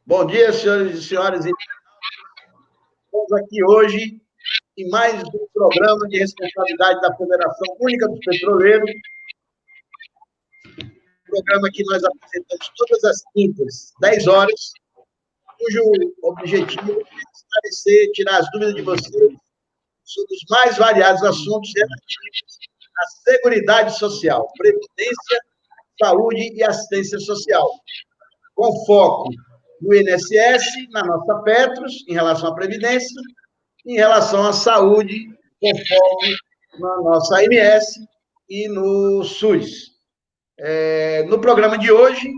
Bom dia, senhores e senhoras. Estamos aqui hoje em mais um programa de responsabilidade da Federação Única dos Petroleiros, programa que nós apresentamos todas as quintas, 10 horas, cujo objetivo é esclarecer, tirar as dúvidas de vocês sobre os mais variados assuntos relativos à Seguridade Social, Previdência, Saúde e Assistência Social, com foco no INSS, na nossa Petros, em relação à Previdência, em relação à saúde, com foco na nossa AMS e no SUS. No programa de hoje,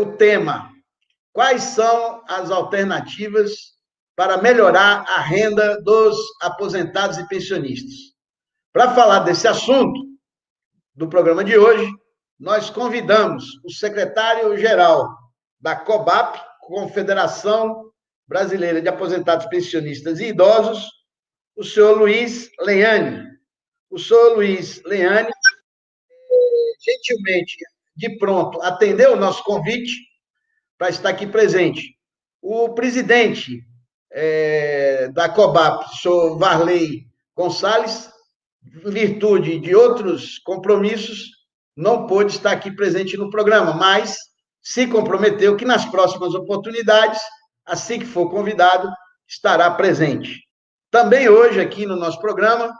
o tema: quais são as alternativas para melhorar a renda dos aposentados e pensionistas? Para falar desse assunto, do programa de hoje, nós convidamos o secretário-geral da COBAP, Confederação Brasileira de Aposentados, Pensionistas e Idosos, o senhor Luiz Leane. O senhor Luiz Leane, gentilmente, de pronto, atendeu o nosso convite para estar aqui presente. O presidente da COBAP, o senhor Varley Gonçalves, em virtude de outros compromissos, não pôde estar aqui presente no programa, mas se comprometeu que nas próximas oportunidades, assim que for convidado, estará presente. Também hoje, aqui no nosso programa,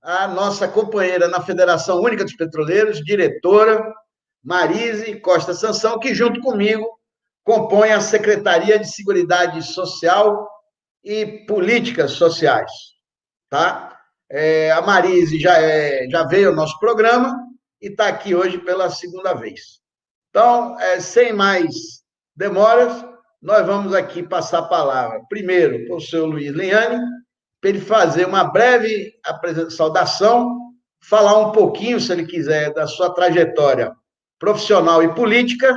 a nossa companheira na Federação Única dos Petroleiros, diretora Marise Costa Sansão, que junto comigo compõe a Secretaria de Seguridade Social e Políticas Sociais. Tá? A Marise já veio ao nosso programa e está aqui hoje pela segunda vez. Então, sem mais demoras, nós vamos aqui passar a palavra, primeiro, para o senhor Luiz Leane, para ele fazer uma breve saudação, falar um pouquinho, se ele quiser, da sua trajetória profissional e política,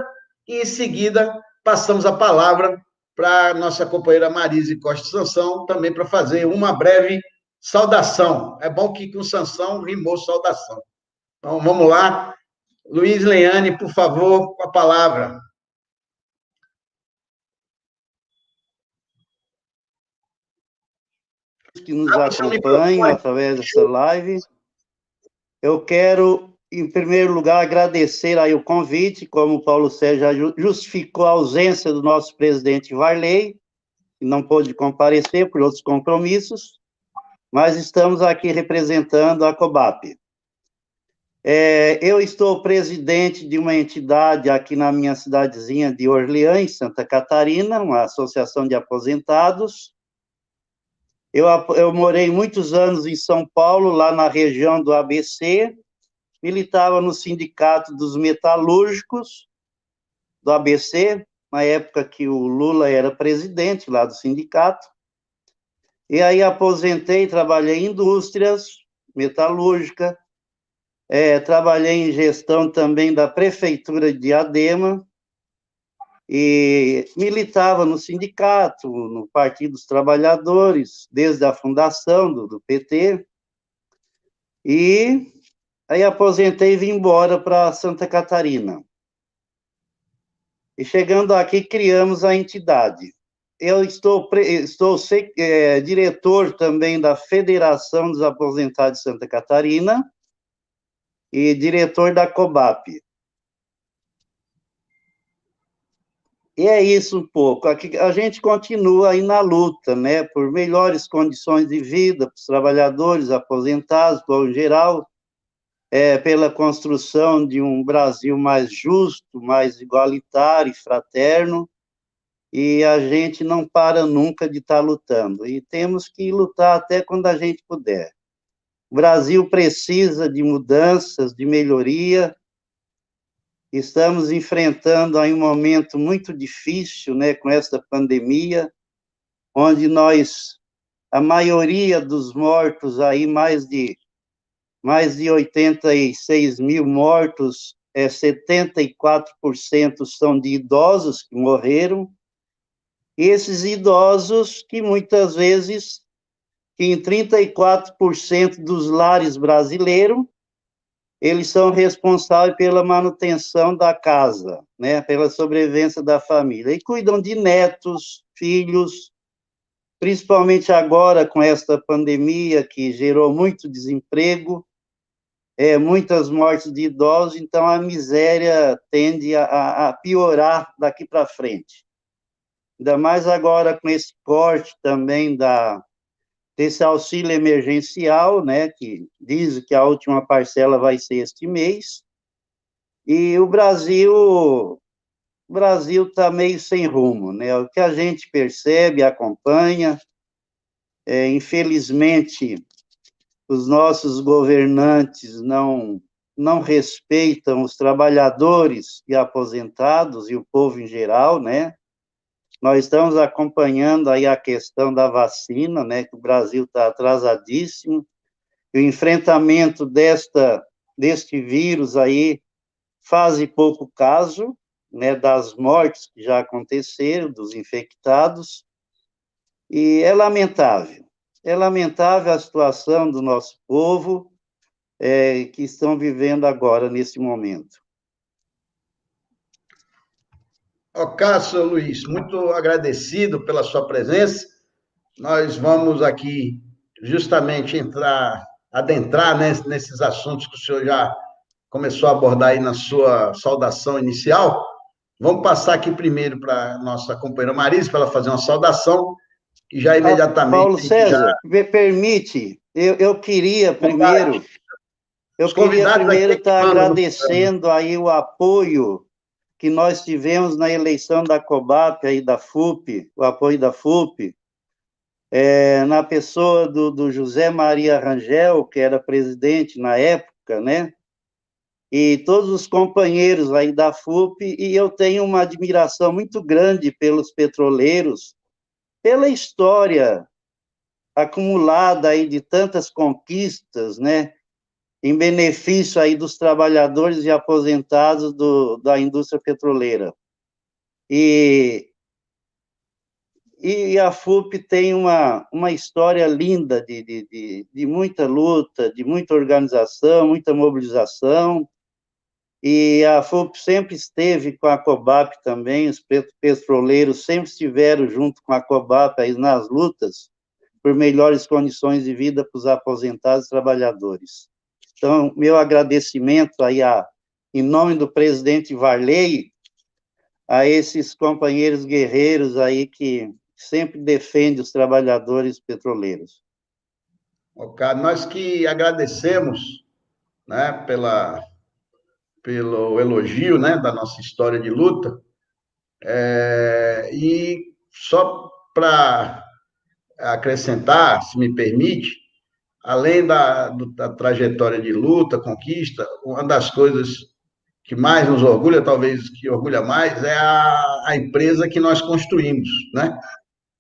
e, em seguida, passamos a palavra para a nossa companheira Marise Costa Sansão, também para fazer uma breve saudação. É bom que com Sansão rimou saudação. Então, vamos lá. Luiz Leane, por favor, com a palavra. Que nos acompanham através dessa live. Eu quero, em primeiro lugar, agradecer aí o convite, como o Paulo Sérgio já justificou a ausência do nosso presidente Varley, que não pôde comparecer por outros compromissos, mas estamos aqui representando a COBAP. Eu estou presidente de uma entidade aqui na minha cidadezinha de Orleans, Santa Catarina, uma associação de aposentados. Eu morei muitos anos em São Paulo, lá na região do ABC, militava no Sindicato dos Metalúrgicos do ABC, na época que o Lula era presidente lá do sindicato, e aí aposentei, trabalhei em indústrias metalúrgica, trabalhei em gestão também da Prefeitura de Diadema, e militava no sindicato, no Partido dos Trabalhadores, desde a fundação do PT, e aí aposentei e vim embora para Santa Catarina. E chegando aqui, criamos a entidade. Eu estou diretor também da Federação dos Aposentados de Santa Catarina e diretor da COBAP. E é isso um pouco. A gente continua aí na luta, né, por melhores condições de vida para os trabalhadores aposentados, em geral, pela construção de um Brasil mais justo, mais igualitário e fraterno, e a gente não para nunca de estar lutando, e temos que lutar até quando a gente puder. O Brasil precisa de mudanças, de melhoria. Estamos enfrentando aí um momento muito difícil, né, com essa pandemia, onde a maioria dos mortos aí, mais de 86 mil mortos, 74% são de idosos que morreram, e esses idosos que muitas vezes, que em 34% dos lares brasileiros, eles são responsáveis pela manutenção da casa, né, pela sobrevivência da família, e cuidam de netos, filhos, principalmente agora com esta pandemia que gerou muito desemprego, muitas mortes de idosos, então a miséria tende a piorar daqui para frente. Ainda mais agora com esse corte também desse auxílio emergencial, né, que diz que a última parcela vai ser este mês, e o Brasil está meio sem rumo, né? O que a gente percebe, acompanha, infelizmente, os nossos governantes não respeitam os trabalhadores e aposentados e o povo em geral, né? Nós estamos acompanhando aí a questão da vacina, né? Que o Brasil está atrasadíssimo. O enfrentamento deste vírus aí faz pouco caso, né? Das mortes que já aconteceram, dos infectados, e é lamentável. É lamentável a situação do nosso povo que estão vivendo agora, nesse momento. Cássio Luiz, muito agradecido pela sua presença. Nós vamos aqui justamente adentrar, né, nesses assuntos que o senhor já começou a abordar aí na sua saudação inicial. Vamos passar aqui primeiro para a nossa companheira Marisa, para ela fazer uma saudação, e já imediatamente... Paulo César, me permite, eu queria primeiro estar agradecendo aí o apoio que nós tivemos na eleição da COBAP, aí da FUP, o apoio da FUP, na pessoa do José Maria Rangel, que era presidente na época, né? E todos os companheiros aí da FUP, e eu tenho uma admiração muito grande pelos petroleiros, pela história acumulada aí de tantas conquistas, né? Em benefício aí dos trabalhadores e aposentados da indústria petroleira. E a FUP tem uma história linda de muita luta, de muita organização, muita mobilização, e a FUP sempre esteve com a COBAP também, os petroleiros sempre estiveram junto com a COBAP aí nas lutas por melhores condições de vida para os aposentados e trabalhadores. Então, meu agradecimento aí em nome do presidente Varley, a esses companheiros guerreiros aí que sempre defendem os trabalhadores petroleiros. Nós que agradecemos, né, pelo elogio, né, da nossa história de luta, e só para acrescentar, se me permite, além da trajetória de luta, conquista, uma das coisas que mais nos orgulha, talvez que orgulha mais, é a empresa que nós construímos, né?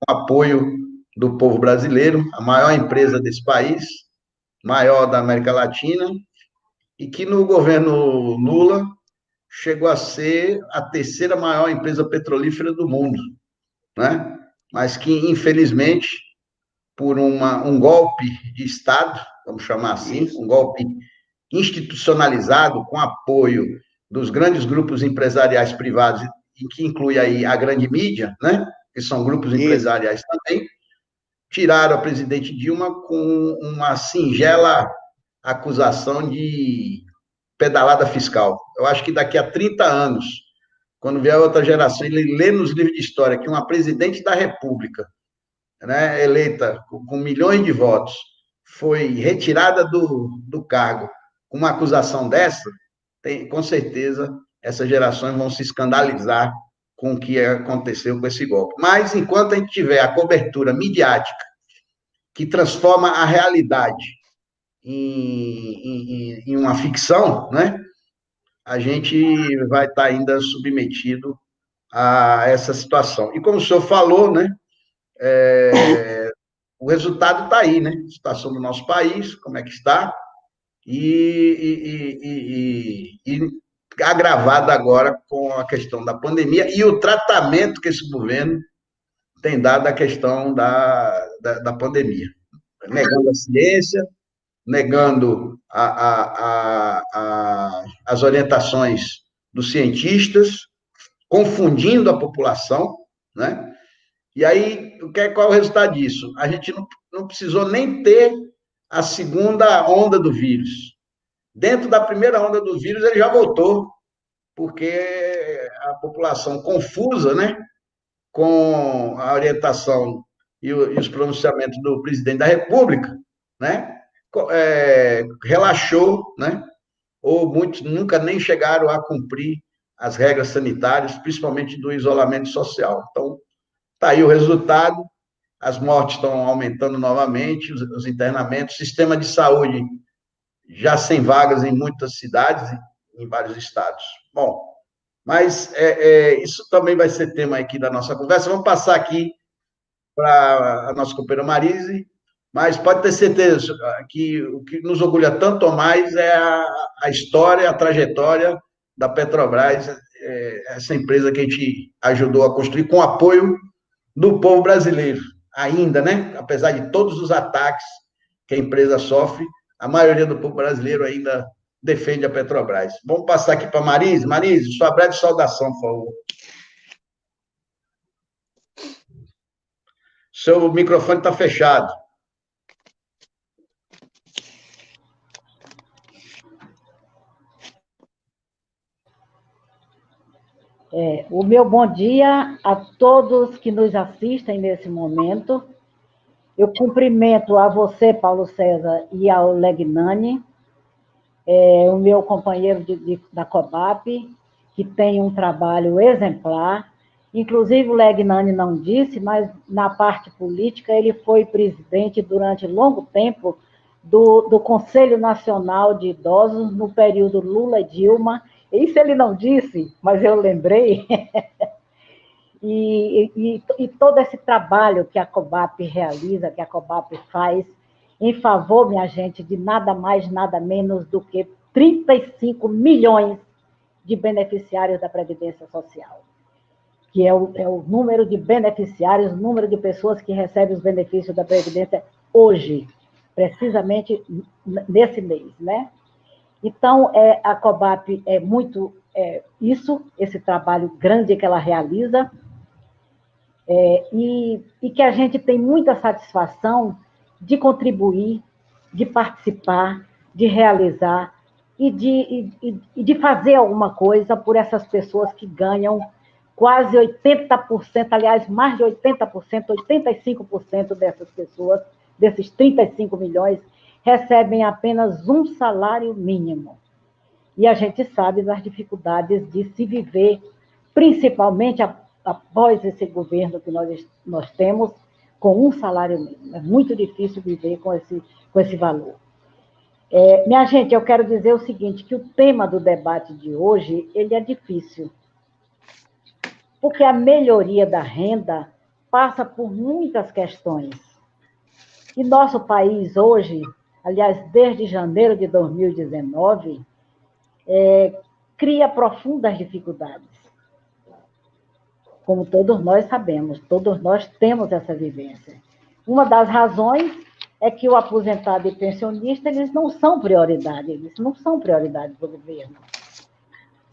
Com apoio do povo brasileiro, a maior empresa desse país, maior da América Latina, e que no governo Lula chegou a ser a terceira maior empresa petrolífera do mundo, né? Mas que, infelizmente, por um golpe de Estado, vamos chamar assim, um golpe institucionalizado, com apoio dos grandes grupos empresariais privados, que inclui aí a grande mídia, né? Que são grupos empresariais também, tiraram a presidente Dilma com uma singela acusação de pedalada fiscal. Eu acho que daqui a 30 anos, quando vier outra geração, ele lê nos livros de história que uma presidente da República, né, eleita com milhões de votos, foi retirada do cargo com uma acusação dessa, com certeza essas gerações vão se escandalizar com o que aconteceu com esse golpe. Mas, enquanto a gente tiver a cobertura midiática que transforma a realidade em uma ficção, né, a gente vai estar ainda submetido a essa situação. E como o senhor falou, né, o resultado está aí, né? A situação do nosso país, como é que está, e agravada agora com a questão da pandemia e o tratamento que esse governo tem dado à questão da pandemia. Negando a ciência, negando as orientações dos cientistas, confundindo a população, né? E aí, qual é o resultado disso? A gente não precisou nem ter a segunda onda do vírus. Dentro da primeira onda do vírus, ele já voltou, porque a população confusa, né, com a orientação e os pronunciamentos do presidente da República, né, relaxou, né, ou muitos nunca nem chegaram a cumprir as regras sanitárias, principalmente do isolamento social. Então, está aí o resultado, as mortes estão aumentando novamente, os internamentos, o sistema de saúde já sem vagas em muitas cidades, em vários estados. Bom, mas isso também vai ser tema aqui da nossa conversa. Vamos passar aqui para a nossa companheira Marise, mas pode ter certeza que o que nos orgulha tanto ou mais é a história, a trajetória da Petrobras, essa empresa que a gente ajudou a construir com o apoio do povo brasileiro, ainda, né? Apesar de todos os ataques que a empresa sofre, a maioria do povo brasileiro ainda defende a Petrobras. Vamos passar aqui para Marise. Marise, sua breve saudação, por favor. Seu microfone está fechado. O meu bom dia a todos que nos assistem nesse momento. Eu cumprimento a você, Paulo César, e ao Legnani, o meu companheiro da COBAP, que tem um trabalho exemplar. Inclusive, o Legnani não disse, mas na parte política ele foi presidente durante longo tempo do Conselho Nacional de Idosos no período Lula e Dilma. Isso ele não disse, mas eu lembrei. E todo esse trabalho que a COBAP realiza, que a COBAP faz, em favor, minha gente, de nada mais, nada menos do que 35 milhões de beneficiários da Previdência Social, que é o número de beneficiários, o número de pessoas que recebem os benefícios da Previdência hoje, precisamente nesse mês, né? Então, a COBAP é muito esse trabalho grande que ela realiza, e que a gente tem muita satisfação de contribuir, de participar, de realizar e de fazer alguma coisa por essas pessoas que ganham quase 80%, aliás, mais de 80%, 85% dessas pessoas, desses 35 milhões, recebem apenas um salário mínimo. E a gente sabe das dificuldades de se viver, principalmente após esse governo que nós temos, com um salário mínimo. É muito difícil viver com esse valor. Minha gente, eu quero dizer o seguinte, que o tema do debate de hoje, ele é difícil, porque a melhoria da renda passa por muitas questões. E nosso país hoje, aliás, desde janeiro de 2019, cria profundas dificuldades. Como todos nós sabemos, todos nós temos essa vivência. Uma das razões é que o aposentado e pensionista, eles não são prioridade, eles não são prioridade do governo.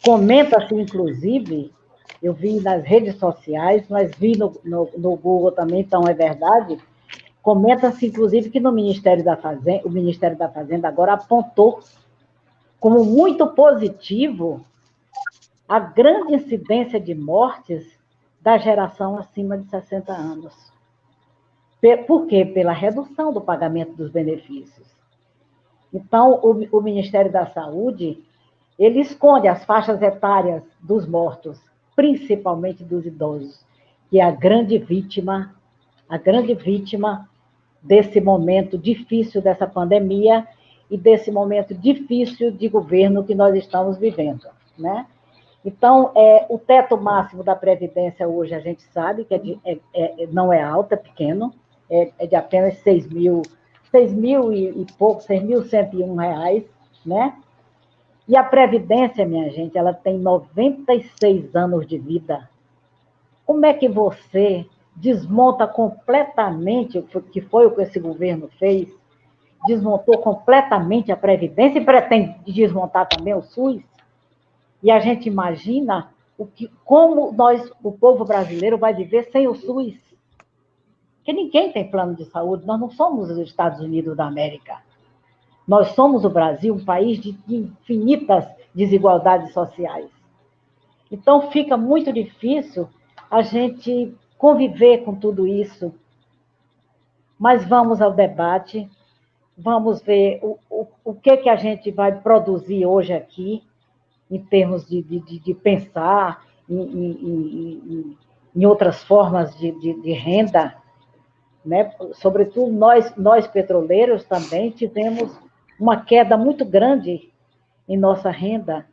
Comenta-se, inclusive, eu vi nas redes sociais, mas vi no Google também, então é verdade, comenta-se, inclusive, que no Ministério da Fazenda, o Ministério da Fazenda agora apontou como muito positivo a grande incidência de mortes da geração acima de 60 anos. Por quê? Pela redução do pagamento dos benefícios. Então, o Ministério da Saúde, ele esconde as faixas etárias dos mortos, principalmente dos idosos, que é a grande vítima desse momento difícil dessa pandemia e desse momento difícil de governo que nós estamos vivendo, né? Então, o teto máximo da Previdência hoje, a gente sabe que não é alto, é pequeno, é de apenas 6 mil e pouco, 6.101 reais, né? E a Previdência, minha gente, ela tem 96 anos de vida. Como é que você desmonta completamente o que foi o que esse governo fez, desmontou completamente a Previdência e pretende desmontar também o SUS. E a gente imagina como o povo brasileiro vai viver sem o SUS. Porque ninguém tem plano de saúde, nós não somos os Estados Unidos da América. Nós somos o Brasil, um país de infinitas desigualdades sociais. Então, fica muito difícil a gente conviver com tudo isso. Mas vamos ao debate, vamos ver o que a gente vai produzir hoje aqui, em termos de pensar em outras formas de renda, né? Sobretudo nós petroleiros também tivemos uma queda muito grande em nossa renda,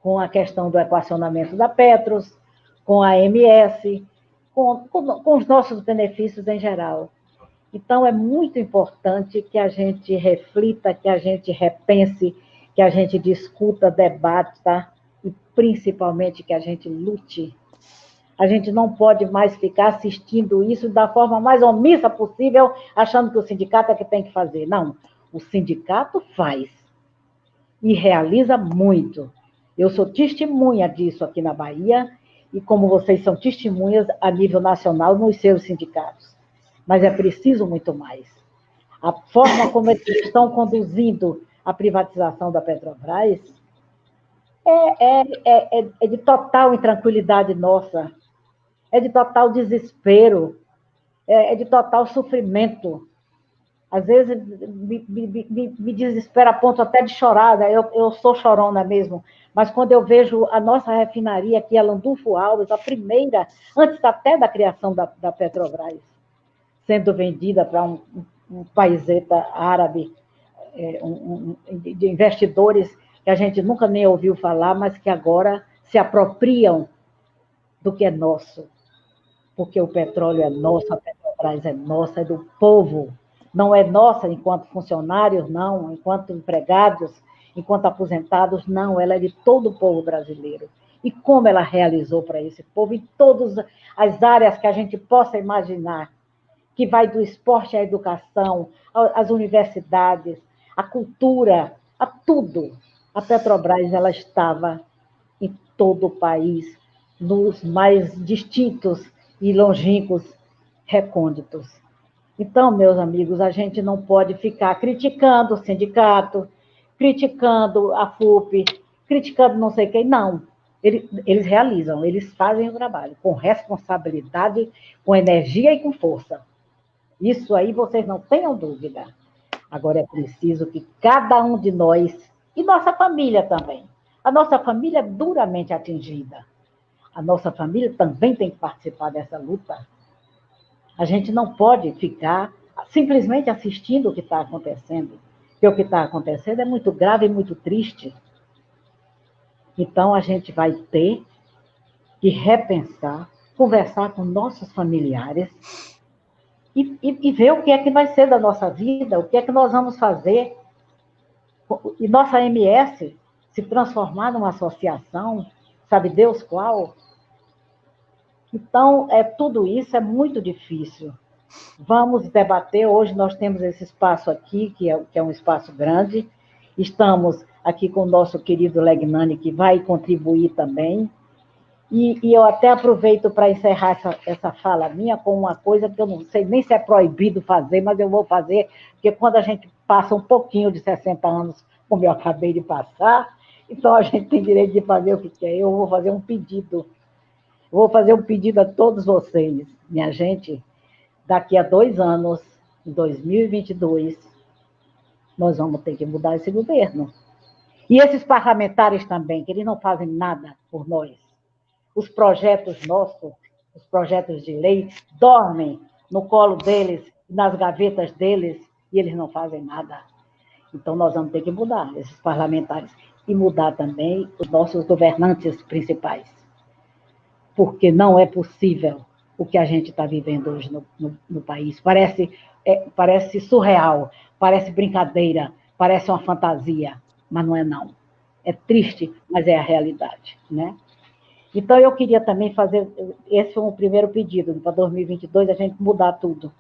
com a questão do equacionamento da Petros, com a AMS, com os nossos benefícios em geral. Então, é muito importante que a gente reflita, que a gente repense, que a gente discuta, debata e, principalmente, que a gente lute. A gente não pode mais ficar assistindo isso da forma mais omissa possível, achando que o sindicato é que tem que fazer. Não, o sindicato faz e realiza muito. Eu sou testemunha disso aqui na Bahia e como vocês são testemunhas a nível nacional nos seus sindicatos. Mas é preciso muito mais. A forma como eles estão conduzindo a privatização da Petrobras é de total intranquilidade nossa, é de total desespero, é de total sofrimento. Às vezes me desespera a ponto até de chorar, né? Eu sou chorona mesmo, mas quando eu vejo a nossa refinaria aqui, a Landulfo Alves, a primeira, antes até da criação da Petrobras, sendo vendida para um paiseta árabe, de investidores que a gente nunca nem ouviu falar, mas que agora se apropriam do que é nosso, porque o petróleo é nosso, a Petrobras é nossa, é do povo, não é nossa enquanto funcionários, não, enquanto empregados, enquanto aposentados, não, ela é de todo o povo brasileiro. E como ela realizou para esse povo em todas as áreas que a gente possa imaginar, que vai do esporte à educação, às universidades, à cultura, a tudo. A Petrobras ela estava em todo o país, nos mais distintos e longínquos recônditos. Então, meus amigos, a gente não pode ficar criticando o sindicato, criticando a FUP, criticando não sei quem, não. Eles realizam, eles fazem o trabalho com responsabilidade, com energia e com força. Isso aí vocês não tenham dúvida. Agora é preciso que cada um de nós, e nossa família também, a nossa família é duramente atingida. A nossa família também tem que participar dessa luta. A gente não pode ficar simplesmente assistindo o que está acontecendo, porque o que está acontecendo é muito grave e muito triste. Então, a gente vai ter que repensar, conversar com nossos familiares e ver o que é que vai ser da nossa vida, o que é que nós vamos fazer. E nossa MS se transformar numa associação, sabe Deus qual? Então, tudo isso é muito difícil. Vamos debater. Hoje nós temos esse espaço aqui, que é um espaço grande. Estamos aqui com o nosso querido Legnani, que vai contribuir também. E eu até aproveito para encerrar essa fala minha com uma coisa que eu não sei nem se é proibido fazer, mas eu vou fazer, porque quando a gente passa um pouquinho de 60 anos, como eu acabei de passar, então a gente tem direito de fazer o que quer. Eu vou fazer um pedido. Vou fazer um pedido a todos vocês, minha gente. Daqui a 2 anos, em 2022, nós vamos ter que mudar esse governo. E esses parlamentares também, que eles não fazem nada por nós. Os projetos nossos, os projetos de lei, dormem no colo deles, nas gavetas deles, e eles não fazem nada. Então, nós vamos ter que mudar esses parlamentares e mudar também os nossos governantes principais. Porque não é possível o que a gente está vivendo hoje no país. Parece surreal, parece brincadeira, parece uma fantasia, mas não é não. É triste, mas é a realidade, né? Então, eu queria também fazer, esse foi o primeiro pedido, para 2022 a gente mudar tudo.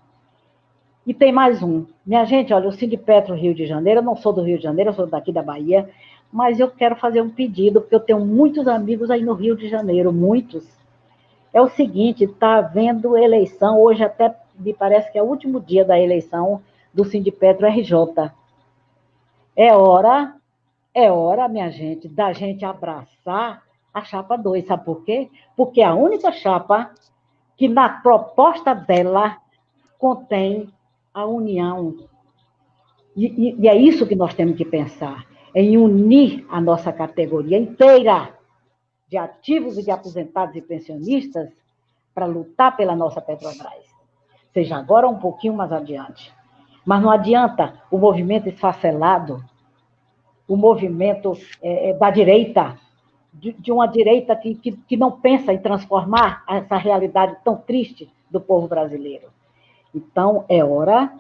E tem mais um. Minha gente, olha, o Sindipetro Rio de Janeiro, eu não sou do Rio de Janeiro, eu sou daqui da Bahia, mas eu quero fazer um pedido, porque eu tenho muitos amigos aí no Rio de Janeiro, muitos. É o seguinte, está havendo eleição, hoje até me parece que é o último dia da eleição do Sindipetro RJ. É hora, é hora, minha gente, da gente abraçar a chapa 2, sabe por quê? Porque é a única chapa que na proposta dela contém a união. E é isso que nós temos que pensar, em unir a nossa categoria inteira de ativos e de aposentados e pensionistas para lutar pela nossa Petrobras. Seja agora um pouquinho mais adiante. Mas não adianta o movimento esfacelado, o movimento da direita, de uma direita que não pensa em transformar essa realidade tão triste do povo brasileiro. Então, é hora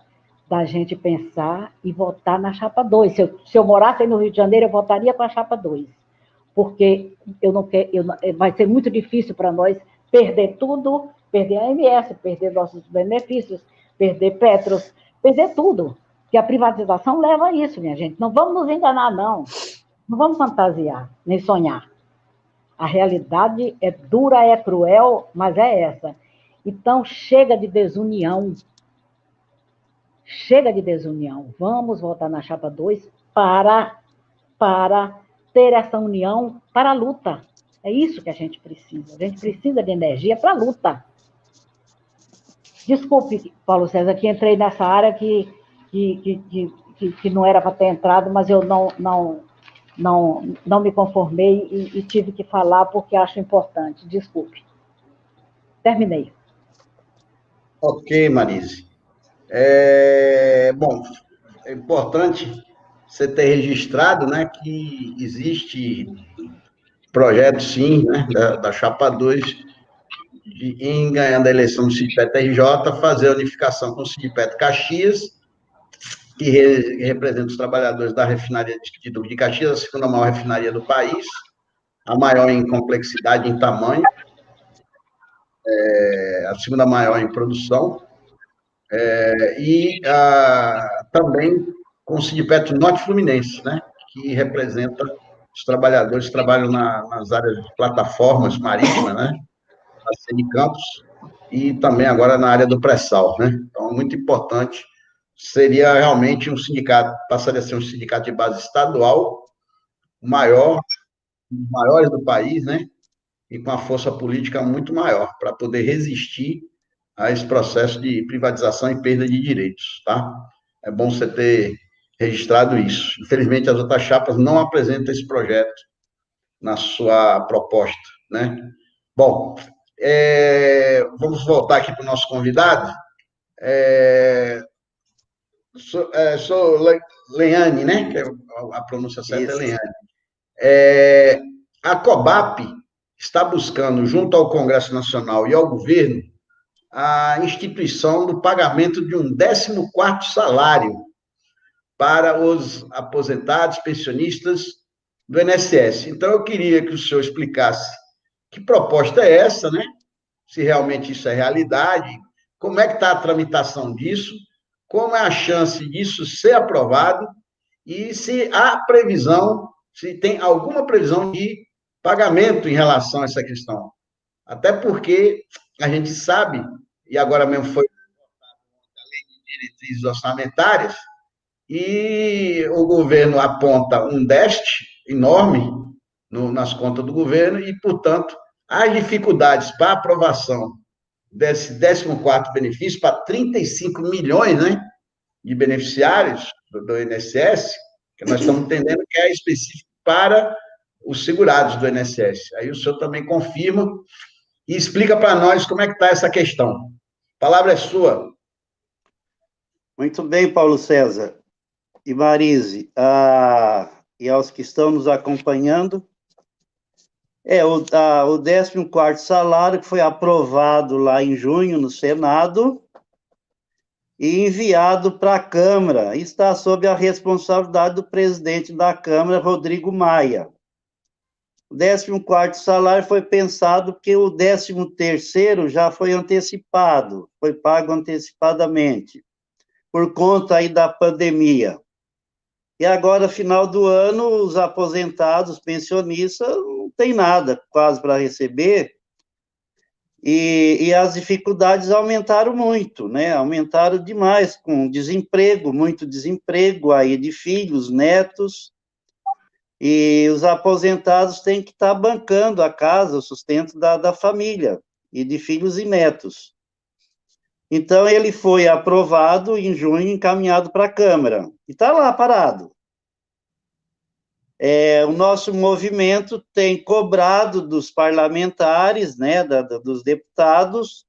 da gente pensar e votar na chapa 2. Se eu morasse aí no Rio de Janeiro, eu votaria com a chapa 2. Porque vai ser muito difícil para nós perder tudo, perder a AMS, perder nossos benefícios, perder Petros, perder tudo. Porque a privatização leva a isso, minha gente. Não vamos nos enganar, não. Não vamos fantasiar, nem sonhar. A realidade é dura, é cruel, mas é essa. Então, chega de desunião. Chega de desunião. Vamos votar na chapa 2 para ter essa união para a luta. É isso que a gente precisa. A gente precisa de energia para a luta. Desculpe, Paulo César, que entrei nessa área que não era para ter entrado, mas eu não me conformei e tive que falar porque acho importante. Desculpe. Terminei. Ok, Marise. Bom, é importante você ter registrado, né, que existe projeto, sim, né, da Chapa 2, em ganhando a eleição do Sindipetro RJ, fazer a unificação com o Sindipetro Caxias, que representa os trabalhadores da refinaria de Caxias, a segunda maior refinaria do país, a maior em complexidade, em tamanho, a segunda maior em produção, e também com o Sindipetro Norte Fluminense, né, que representa os trabalhadores que trabalham nas áreas de plataformas marítimas, né, na de Campos, e também agora na área do pré-sal, né? Então, muito importante. Seria realmente um sindicato, passaria a ser um sindicato de base estadual, maior, um dos maiores do país, né? E com a força política muito maior, para poder resistir a esse processo de privatização e perda de direitos, tá? É bom você ter registrado isso. Infelizmente, as outras chapas não apresentam esse projeto na sua proposta, né? Bom, vamos voltar aqui para o nosso convidado. Sou Leane, né? Que a pronúncia certa Isso. é Leane. A COBAP está buscando, junto ao Congresso Nacional e ao governo, a instituição do pagamento de um 14º salário para os aposentados, pensionistas do INSS. Então, eu queria que o senhor explicasse que proposta é essa, né? Se realmente isso é realidade, como é que está a tramitação disso, como é a chance disso ser aprovado e se há previsão, se tem alguma previsão de pagamento em relação a essa questão. Até porque a gente sabe, e agora mesmo foi a lei de diretrizes orçamentárias, e o governo aponta um déficit enorme nas contas do governo e, portanto, as dificuldades para aprovação desse 14º benefício para 35 milhões, né, de beneficiários do INSS, que nós estamos entendendo que é específico para os segurados do INSS. Aí o senhor também confirma e explica para nós como é que está essa questão. A palavra é sua. Muito bem, Paulo César e Marise, e aos que estão nos acompanhando. O 14º salário que foi aprovado lá em junho no Senado e enviado para a Câmara. Está sob a responsabilidade do presidente da Câmara, Rodrigo Maia. O 14º salário foi pensado porque o 13º já foi antecipado, foi pago antecipadamente. por conta aí da pandemia. E agora, final do ano, os aposentados, pensionistas, não tem nada quase para receber, e as dificuldades aumentaram muito, né? Aumentaram demais, com desemprego, muito desemprego aí de filhos, netos, e os aposentados têm que estar bancando a casa, o sustento da família, e de filhos e netos. Então, ele foi aprovado em junho, encaminhado para a Câmara, e está lá parado. O nosso movimento tem cobrado dos parlamentares, né, dos deputados,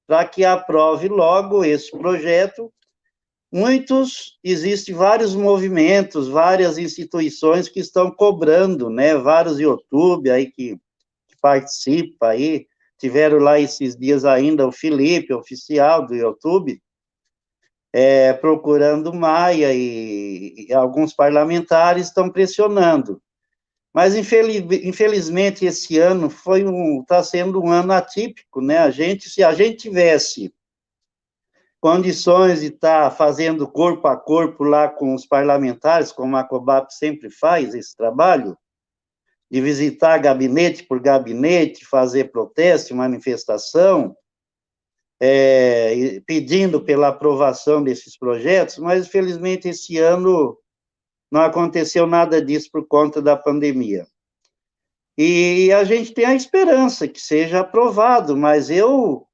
para que aprove logo esse projeto. Existem vários movimentos, várias instituições que estão cobrando, né, vários YouTube aí que participa aí, tiveram lá esses dias ainda o Felipe, oficial do YouTube, procurando Maia, e alguns parlamentares estão pressionando. Mas, infelizmente, esse ano está sendo um ano atípico, né? Se a gente tivesse condições de estar fazendo corpo a corpo lá com os parlamentares, como a COBAP sempre faz esse trabalho, de visitar gabinete por gabinete, fazer protesto, manifestação, pedindo pela aprovação desses projetos, mas, infelizmente, esse ano não aconteceu nada disso por conta da pandemia. E a gente tem a esperança que seja aprovado, mas eu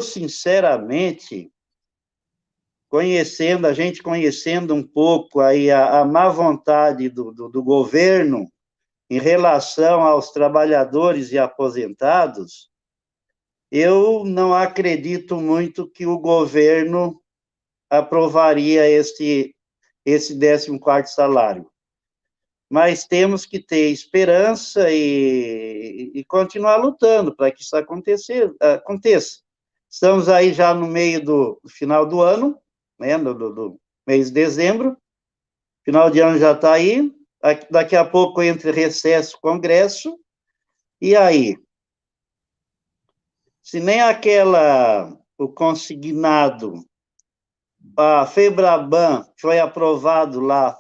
sinceramente, conhecendo um pouco aí a má vontade do governo em relação aos trabalhadores e aposentados, eu não acredito muito que o governo aprovaria esse 14º salário. Mas temos que ter esperança e continuar lutando para que isso aconteça. Estamos aí já no meio do final do ano, né, do mês de dezembro, final de ano já está aí, daqui a pouco entre recesso e congresso, e aí? Se nem o consignado, a FEBRABAN, foi aprovado lá,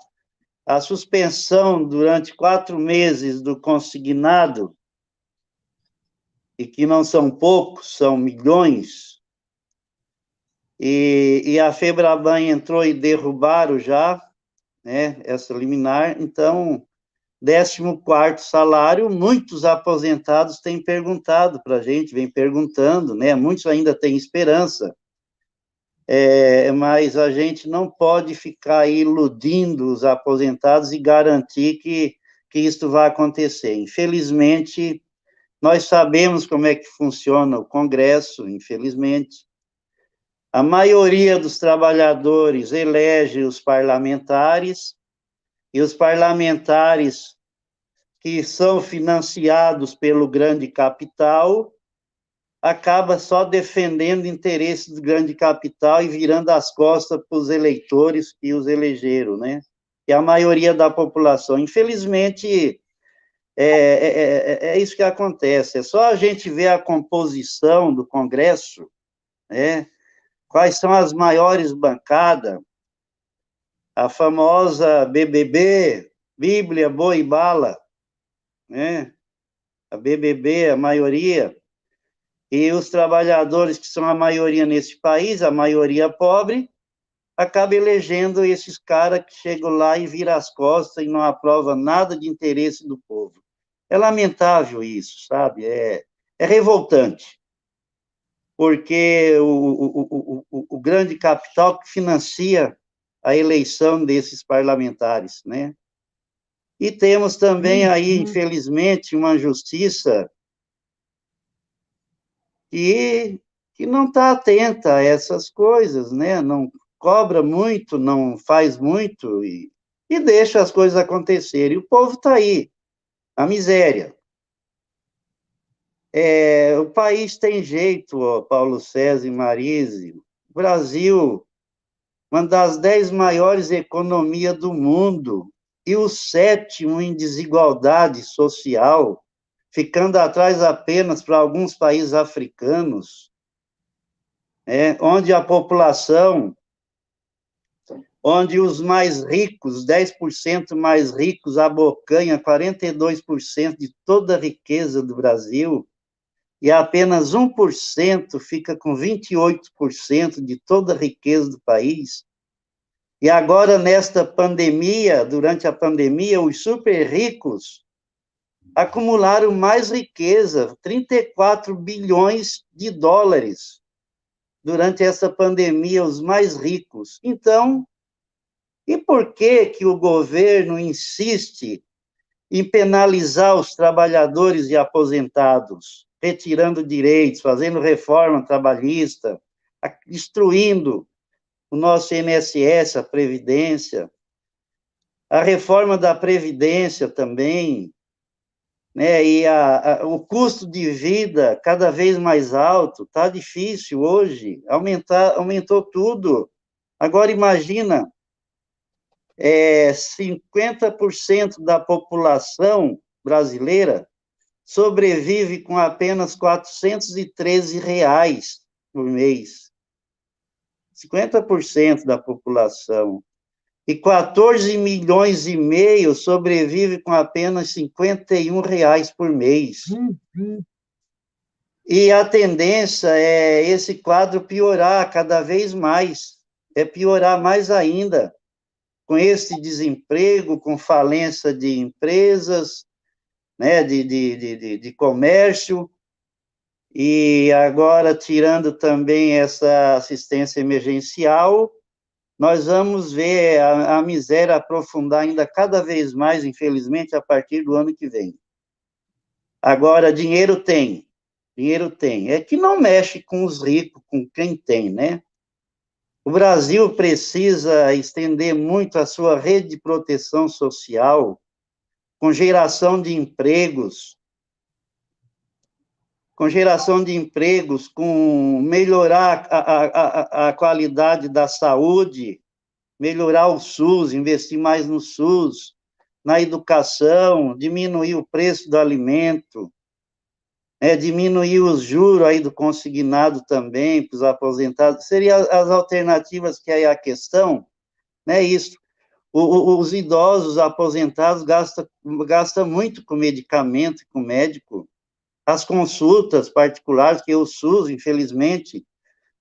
a suspensão durante 4 meses do consignado, e que não são poucos, são milhões, e a FEBRABAN entrou e derrubaram já, né, essa liminar. Então, 14º salário, muitos aposentados têm perguntado para a gente, vem perguntando, né, muitos ainda têm esperança, mas a gente não pode ficar iludindo os aposentados e garantir que isso vai acontecer. Infelizmente, nós sabemos como é que funciona o Congresso, infelizmente. A maioria dos trabalhadores elege os parlamentares, e os parlamentares que são financiados pelo grande capital acaba só defendendo interesses do grande capital e virando as costas para os eleitores que os elegeram, né? E a maioria da população. Infelizmente, é isso que acontece. É só a gente ver a composição do Congresso, né? Quais são as maiores bancadas, a famosa BBB, Bíblia, Boi e Bala, né? A BBB, a maioria, e os trabalhadores, que são a maioria nesse país, a maioria pobre, acaba elegendo esses caras que chegam lá e viram as costas e não aprovam nada de interesse do povo. É lamentável isso, sabe? É revoltante, porque o grande capital que financia a eleição desses parlamentares, né? E temos também aí, infelizmente, uma justiça que não está atenta a essas coisas, né? Não cobra muito, não faz muito e deixa as coisas acontecerem. E o povo está aí, a miséria. O país tem jeito, ó, Paulo César e Marise. O Brasil, uma das 10 maiores economias do mundo, e o 7º em desigualdade social, ficando atrás apenas para alguns países africanos, onde a população onde os mais ricos, 10% mais ricos, abocanham 42% de toda a riqueza do Brasil, e apenas 1% fica com 28% de toda a riqueza do país. E agora, nesta pandemia, durante a pandemia, os super ricos acumularam mais riqueza, 34 bilhões de dólares, durante essa pandemia, os mais ricos. Então, e por que o governo insiste em penalizar os trabalhadores e aposentados, retirando direitos, fazendo reforma trabalhista, destruindo o nosso INSS, a Previdência, a reforma da Previdência também, né? E o custo de vida cada vez mais alto, está difícil hoje, aumentou tudo. Agora, imagina, 50% da população brasileira sobrevive com apenas R$ 413 por mês. 50% da população. E 14 milhões e meio sobrevive com apenas R$ 51 por mês. E a tendência é esse quadro piorar cada vez mais, piorar mais ainda, com esse desemprego, com falência de empresas, né, de comércio, e agora tirando também essa assistência emergencial, nós vamos ver a miséria aprofundar ainda cada vez mais, infelizmente, a partir do ano que vem. Agora, dinheiro tem, é que não mexe com os ricos, com quem tem, né? O Brasil precisa estender muito a sua rede de proteção social, com geração de empregos, com melhorar a qualidade da saúde, melhorar o SUS, investir mais no SUS, na educação, diminuir o preço do alimento, diminuir os juros aí do consignado também para os aposentados. Seriam as alternativas que aí a questão, né? Isso. Os idosos aposentados gastam muito com medicamento, com médico. As consultas particulares, que o SUS, infelizmente,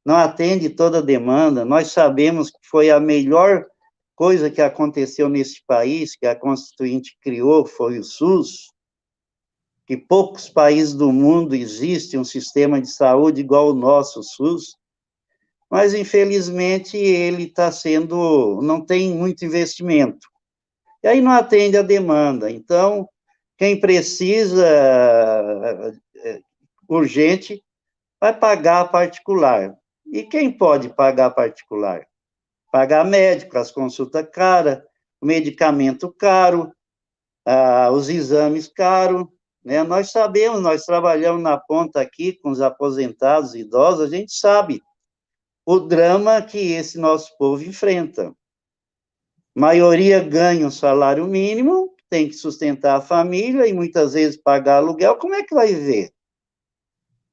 não atende toda a demanda. Nós sabemos que foi a melhor coisa que aconteceu nesse país, que a Constituinte criou, foi o SUS, que poucos países do mundo existe um sistema de saúde igual o nosso, o SUS, mas, infelizmente, ele não tem muito investimento. E aí não atende a demanda. Então, quem precisa urgente vai pagar particular. E quem pode pagar particular? Pagar médico, as consultas caras, o medicamento caro, os exames caros, né? Nós sabemos, nós trabalhamos na ponta aqui com os aposentados, idosos, a gente sabe o drama que esse nosso povo enfrenta. A maioria ganha um salário mínimo, tem que sustentar a família e muitas vezes pagar aluguel, como é que vai viver?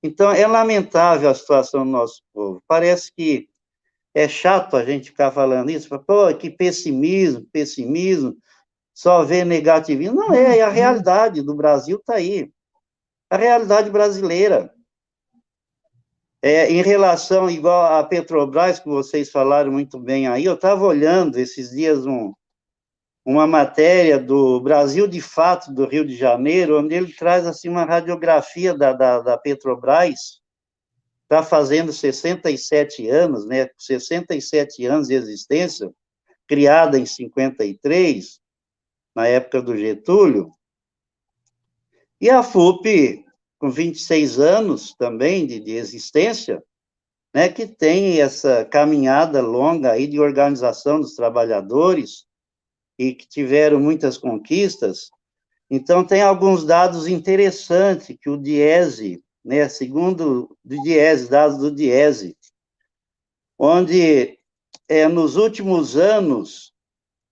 Então, é lamentável a situação do nosso povo. Parece que é chato a gente ficar falando isso, pô, que pessimismo, só ver negativismo. Não é a realidade do Brasil está aí. A realidade brasileira. Em relação, igual a Petrobras, que vocês falaram muito bem aí, eu estava olhando esses dias uma matéria do Brasil de Fato, do Rio de Janeiro, onde ele traz assim, uma radiografia da Petrobras, está fazendo 67 anos, né? 67 anos de existência, criada em 53, na época do Getúlio, e a FUP, com 26 anos também de existência, né, que tem essa caminhada longa aí de organização dos trabalhadores, e que tiveram muitas conquistas. Então, tem alguns dados interessantes que o Diese, né, segundo o Diese, dados do Diese, onde, nos últimos anos,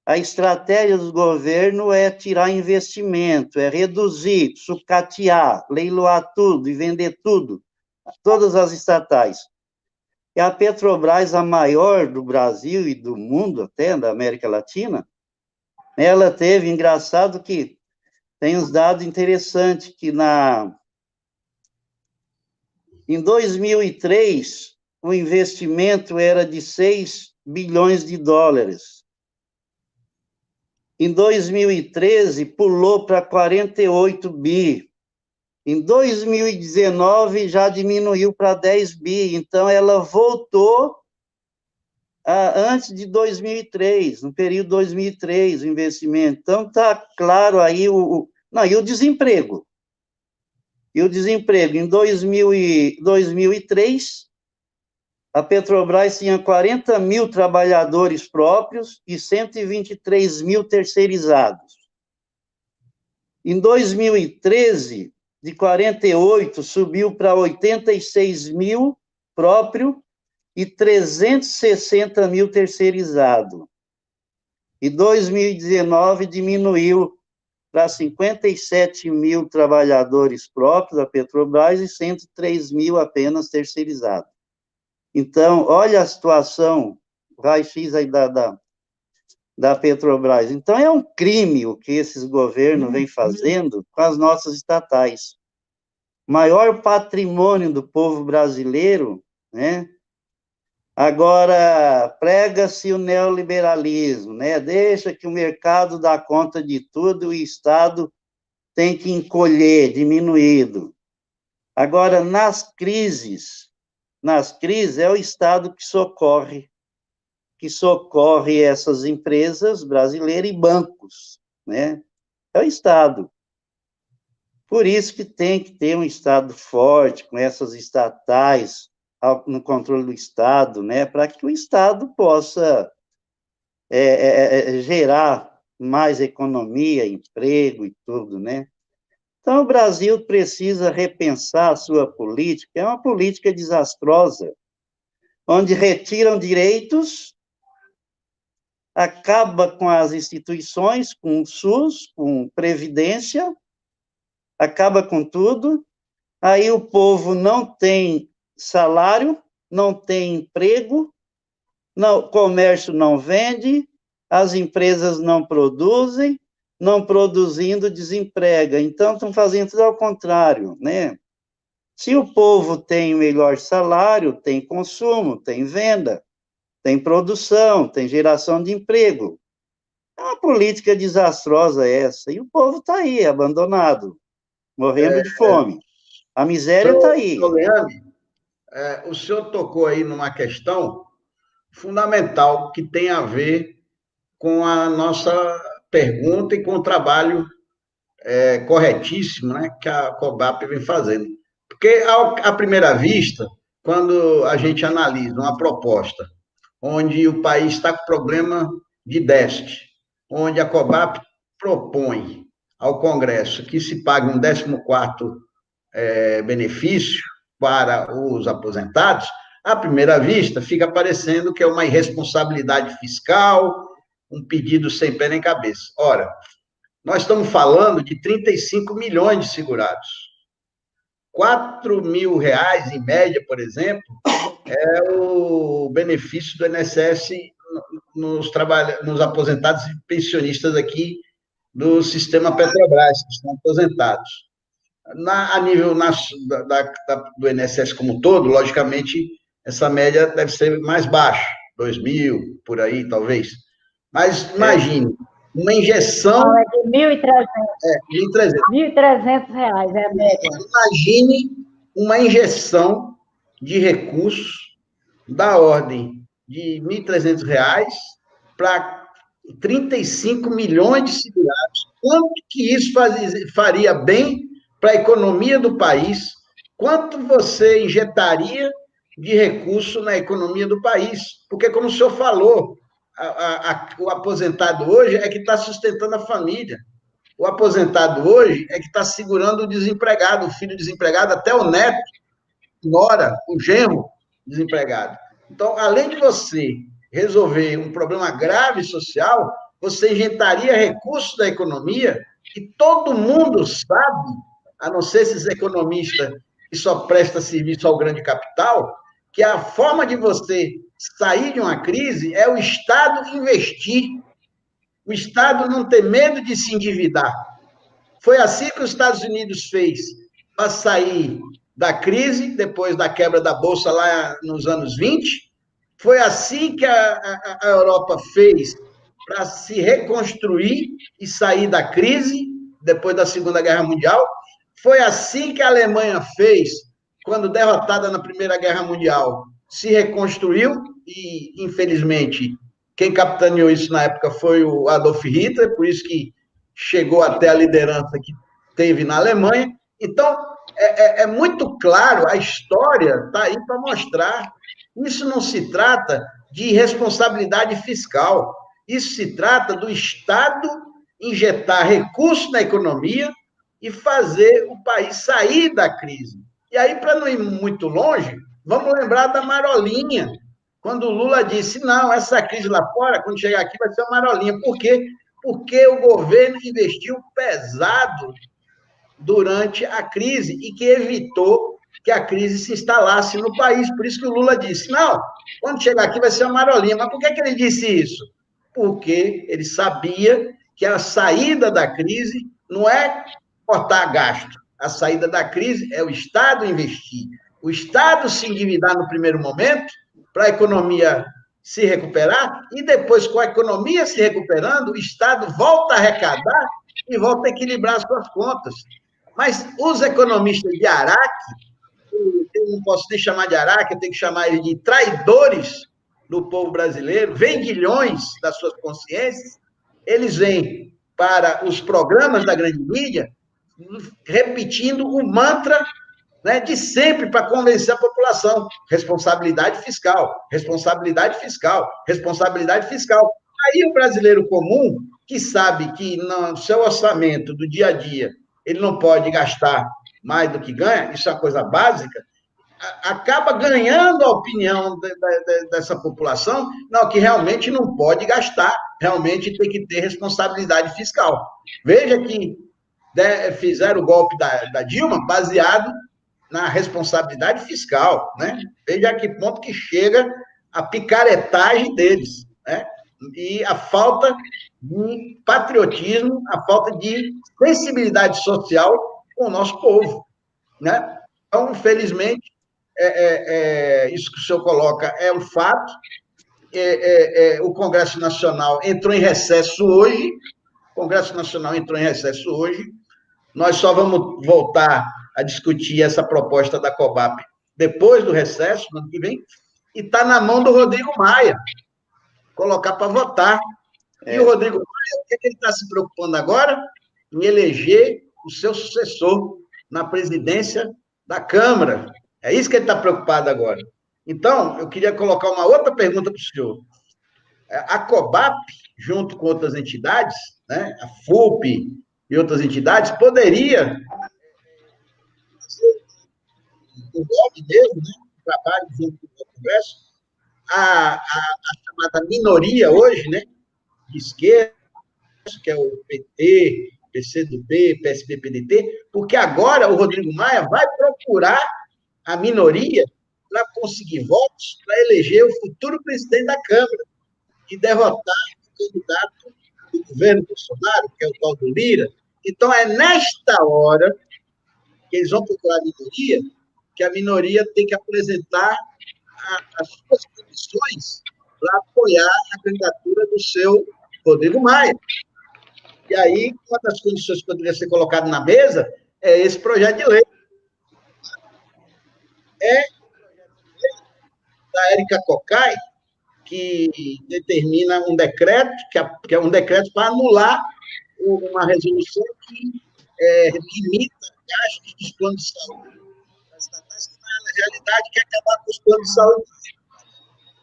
a estratégia do governo é tirar investimento, é reduzir, sucatear, leiloar tudo e vender tudo, todas as estatais. É a Petrobras, a maior do Brasil e do mundo, até da América Latina. Ela teve, engraçado que tem uns dados interessantes, que em 2003, o investimento era de 6 bilhões de dólares. Em 2013, pulou para 48 bi. Em 2019, já diminuiu para 10 bi. Então, ela voltou antes de 2003, no período 2003, o investimento. Então, está claro aí Não, e o desemprego? E o desemprego? Em 2003, a Petrobras tinha 40 mil trabalhadores próprios e 123 mil terceirizados. Em 2013, de 48, subiu para 86 mil próprio e 360 mil terceirizado. E 2019 diminuiu para 57 mil trabalhadores próprios da Petrobras e 103 mil apenas terceirizados. Então, olha a situação, raio-x aí da Petrobras. Então, é um crime o que esses governos vêm fazendo com as nossas estatais. Maior patrimônio do povo brasileiro, né? Agora, prega-se o neoliberalismo, né? Deixa que o mercado dá conta de tudo e o Estado tem que encolher, diminuído. Agora, nas crises é o Estado que socorre essas empresas brasileiras e bancos, né? É o Estado. Por isso que tem que ter um Estado forte, com essas estatais no controle do Estado, né? Para que o Estado possa gerar mais economia, emprego e tudo, né? Então, o Brasil precisa repensar a sua política, é uma política desastrosa, onde retiram direitos, acaba com as instituições, com o SUS, com Previdência, acaba com tudo, aí o povo não tem salário, não tem emprego, o comércio não vende, as empresas não produzem, não produzindo desemprega. Então, estão fazendo tudo ao contrário, né? Se o povo tem melhor salário, tem consumo, tem venda, tem produção, tem geração de emprego. É uma política desastrosa essa. E o povo está aí, abandonado, morrendo de fome. A miséria está aí. Leandro, o senhor tocou aí numa questão fundamental que tem a ver com a nossa pergunta e com o trabalho corretíssimo, né, que a COBAP vem fazendo. Porque, à primeira vista, quando a gente analisa uma proposta onde o país está com problema de déficit, onde a COBAP propõe ao Congresso que se pague um 14º benefício para os aposentados, à primeira vista, fica parecendo que é uma irresponsabilidade fiscal, um pedido sem pé nem cabeça. Ora, nós estamos falando de 35 milhões de segurados. R$4.000, em média, por exemplo, é o benefício do INSS nos aposentados e pensionistas aqui do sistema Petrobras, que estão aposentados. A nível do INSS como um todo, logicamente, essa média deve ser mais baixa, 2.000, por aí, talvez. Mas imagine, uma injeção... Não, é de 1.300. R$1.300. R$1.300 é a média. Imagine uma injeção de recursos da ordem de R$1.300 para 35 milhões de segurados. Quanto que isso faria bem para a economia do país? Quanto você injetaria de recurso na economia do país? Porque, como o senhor falou, o aposentado hoje é que está sustentando a família. O aposentado hoje é que está segurando o desempregado, o filho desempregado, até o neto, nora, o genro desempregado. Então, além de você resolver um problema grave social, você injetaria recursos da economia e todo mundo sabe, a não ser esses economistas que só prestam serviço ao grande capital, que a forma de você sair de uma crise é o Estado investir, o Estado não ter medo de se endividar. Foi assim que os Estados Unidos fez para sair da crise, depois da quebra da Bolsa lá nos anos 20. Foi assim que a Europa fez para se reconstruir e sair da crise, depois da Segunda Guerra Mundial. Foi assim que a Alemanha fez, quando derrotada na Primeira Guerra Mundial, se reconstruiu e, infelizmente, quem capitaneou isso na época foi o Adolf Hitler, por isso que chegou até a liderança que teve na Alemanha. Então, é muito claro, a história está aí para mostrar. Isso não se trata de responsabilidade fiscal, isso se trata do Estado injetar recursos na economia e fazer o país sair da crise. E aí, para não ir muito longe, vamos lembrar da marolinha, quando o Lula disse, não, essa crise lá fora, quando chegar aqui, vai ser uma marolinha. Por quê? Porque o governo investiu pesado durante a crise e que evitou que a crise se instalasse no país. Por isso que o Lula disse, não, quando chegar aqui vai ser uma marolinha. Mas por que ele disse isso? Porque ele sabia que a saída da crise não é cortar gasto. A saída da crise é o Estado investir. O Estado se endividar no primeiro momento para a economia se recuperar e depois, com a economia se recuperando, o Estado volta a arrecadar e volta a equilibrar as suas contas. Mas os economistas de Araque, eu não posso nem chamar de Araque, eu tenho que chamar eles de traidores do povo brasileiro, vendilhões das suas consciências, eles vêm para os programas da grande mídia repetindo o mantra, né, de sempre para convencer a população. Responsabilidade fiscal, responsabilidade fiscal, responsabilidade fiscal. Aí o brasileiro comum, que sabe que no seu orçamento do dia a dia ele não pode gastar mais do que ganha, isso é uma coisa básica, acaba ganhando a opinião dessa população, não, que realmente não pode gastar, realmente tem que ter responsabilidade fiscal. Veja que fizeram o golpe da Dilma baseado na responsabilidade fiscal, né? Veja a que ponto que chega a picaretagem deles, né? E a falta de patriotismo, a falta de sensibilidade social com o nosso povo, né? Então, infelizmente, isso que o senhor coloca é um fato. O Congresso Nacional entrou em recesso hoje. O Congresso Nacional entrou em recesso hoje. Nós só vamos voltar a discutir essa proposta da COBAP depois do recesso, no ano que vem, e está na mão do Rodrigo Maia colocar para votar. E o Rodrigo Maia, o que ele está se preocupando agora? Em eleger o seu sucessor na presidência da Câmara. É isso que ele está preocupado agora. Então, eu queria colocar uma outra pergunta para o senhor. A COBAP, junto com outras entidades, né, a FUP e outras entidades, poderia fazer um golpe mesmo, né, um trabalho junto com o Congresso, a chamada minoria hoje, né, de esquerda, que é o PT, PCdoB, PSB, PDT, porque agora o Rodrigo Maia vai procurar a minoria para conseguir votos para eleger o futuro presidente da Câmara e derrotar o candidato do governo Bolsonaro, que é o tal do Lira. Então, é nesta hora que eles vão procurar a minoria, que a minoria tem que apresentar as suas condições para apoiar a candidatura do seu Rodrigo Maia. E aí, uma das condições que poderia ser colocada na mesa é esse projeto de lei. É da Érica Cocai, que determina um decreto, que é um decreto para anular uma resolução que limita gastos dos planos de saúde das estatais, que na realidade quer acabar com os planos de saúde.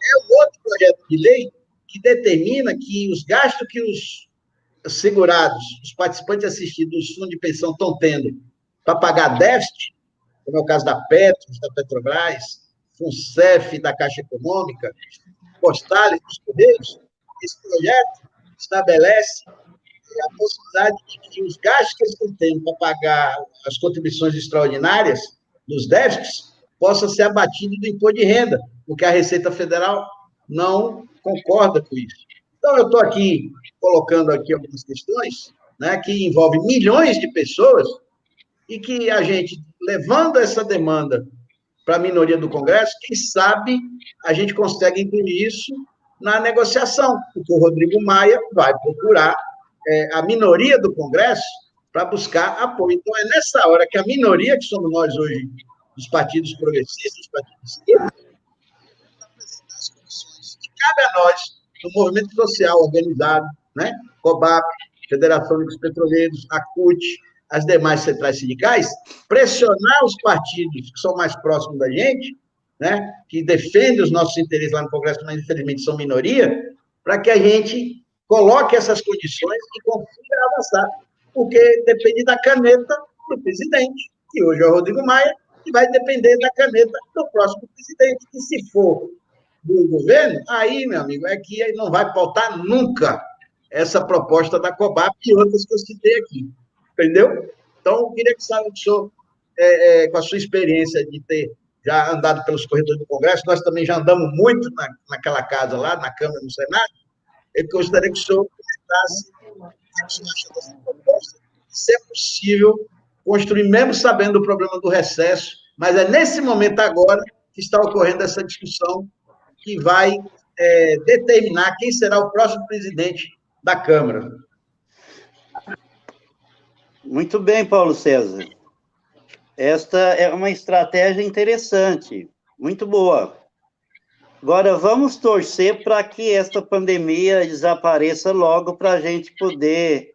É um outro projeto de lei que determina que os gastos que os segurados, os participantes assistidos dos fundos de pensão estão tendo para pagar déficit, como é o caso da Petros, da Petrobras, FUNCEF, da Caixa Econômica, Postales, dos Correios, esse projeto estabelece a possibilidade de que os gastos que eles estão tendo para pagar as contribuições extraordinárias dos déficits possa ser abatido do imposto de renda, porque a Receita Federal não concorda com isso. Então, eu estou aqui colocando aqui algumas questões, né, que envolvem milhões de pessoas e que a gente, levando essa demanda para a minoria do Congresso, quem sabe a gente consegue incluir isso na negociação, porque o Rodrigo Maia vai procurar a minoria do Congresso para buscar apoio. Então, é nessa hora que a minoria, que somos nós hoje, dos partidos progressistas, dos partidos de esquerda, apresentar as condições. E cabe a nós, no movimento social organizado, né? COBAP, Federação dos Petroleiros, a CUT, as demais centrais sindicais, pressionar os partidos que são mais próximos da gente, né? Que defendem os nossos interesses lá no Congresso, mas infelizmente são minoria, para que a gente coloque essas condições e consiga avançar, porque depende da caneta do presidente, que hoje é o Rodrigo Maia, e vai depender da caneta do próximo presidente. E se for do governo, aí, meu amigo, é que não vai pautar nunca essa proposta da COBAP e outras que eu citei aqui. Entendeu? Então, eu queria que o senhor, com a sua experiência de ter já andado pelos corredores do Congresso, nós também já andamos muito naquela casa lá, na Câmara e no Senado, eu gostaria que o senhor comentasse dessa proposta, se é possível construir, mesmo sabendo do problema do recesso, mas é nesse momento agora que está ocorrendo essa discussão que vai determinar quem será o próximo presidente da Câmara. Muito bem, Paulo César. Esta é uma estratégia interessante, muito boa. Agora, vamos torcer para que esta pandemia desapareça logo para a gente poder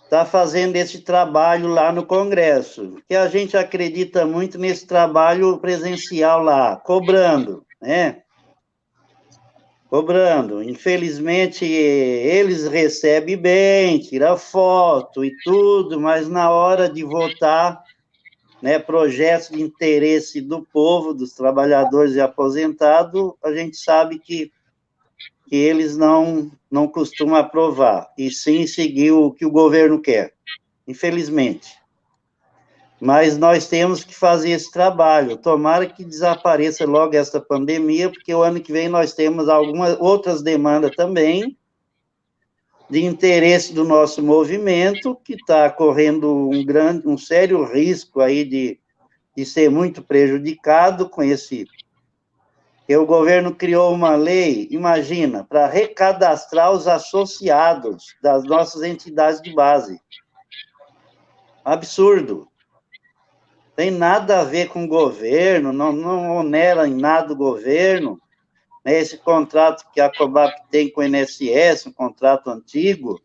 estar fazendo esse trabalho lá no Congresso, porque a gente acredita muito nesse trabalho presencial lá, cobrando, né? Cobrando. Infelizmente, eles recebem bem, tiram foto e tudo, mas na hora de votar, né, projetos de interesse do povo, dos trabalhadores e aposentados, a gente sabe que eles não costumam aprovar, e sim seguir o que o governo quer, infelizmente. Mas nós temos que fazer esse trabalho. Tomara que desapareça logo essa pandemia, porque o ano que vem nós temos algumas outras demandas também, de interesse do nosso movimento, que está correndo um sério risco aí de ser muito prejudicado com esse... que o governo criou uma lei, imagina, para recadastrar os associados das nossas entidades de base. Absurdo. Tem nada a ver com o governo, não onera em nada o governo, né? Esse contrato que a COBAP tem com o INSS, um contrato antigo,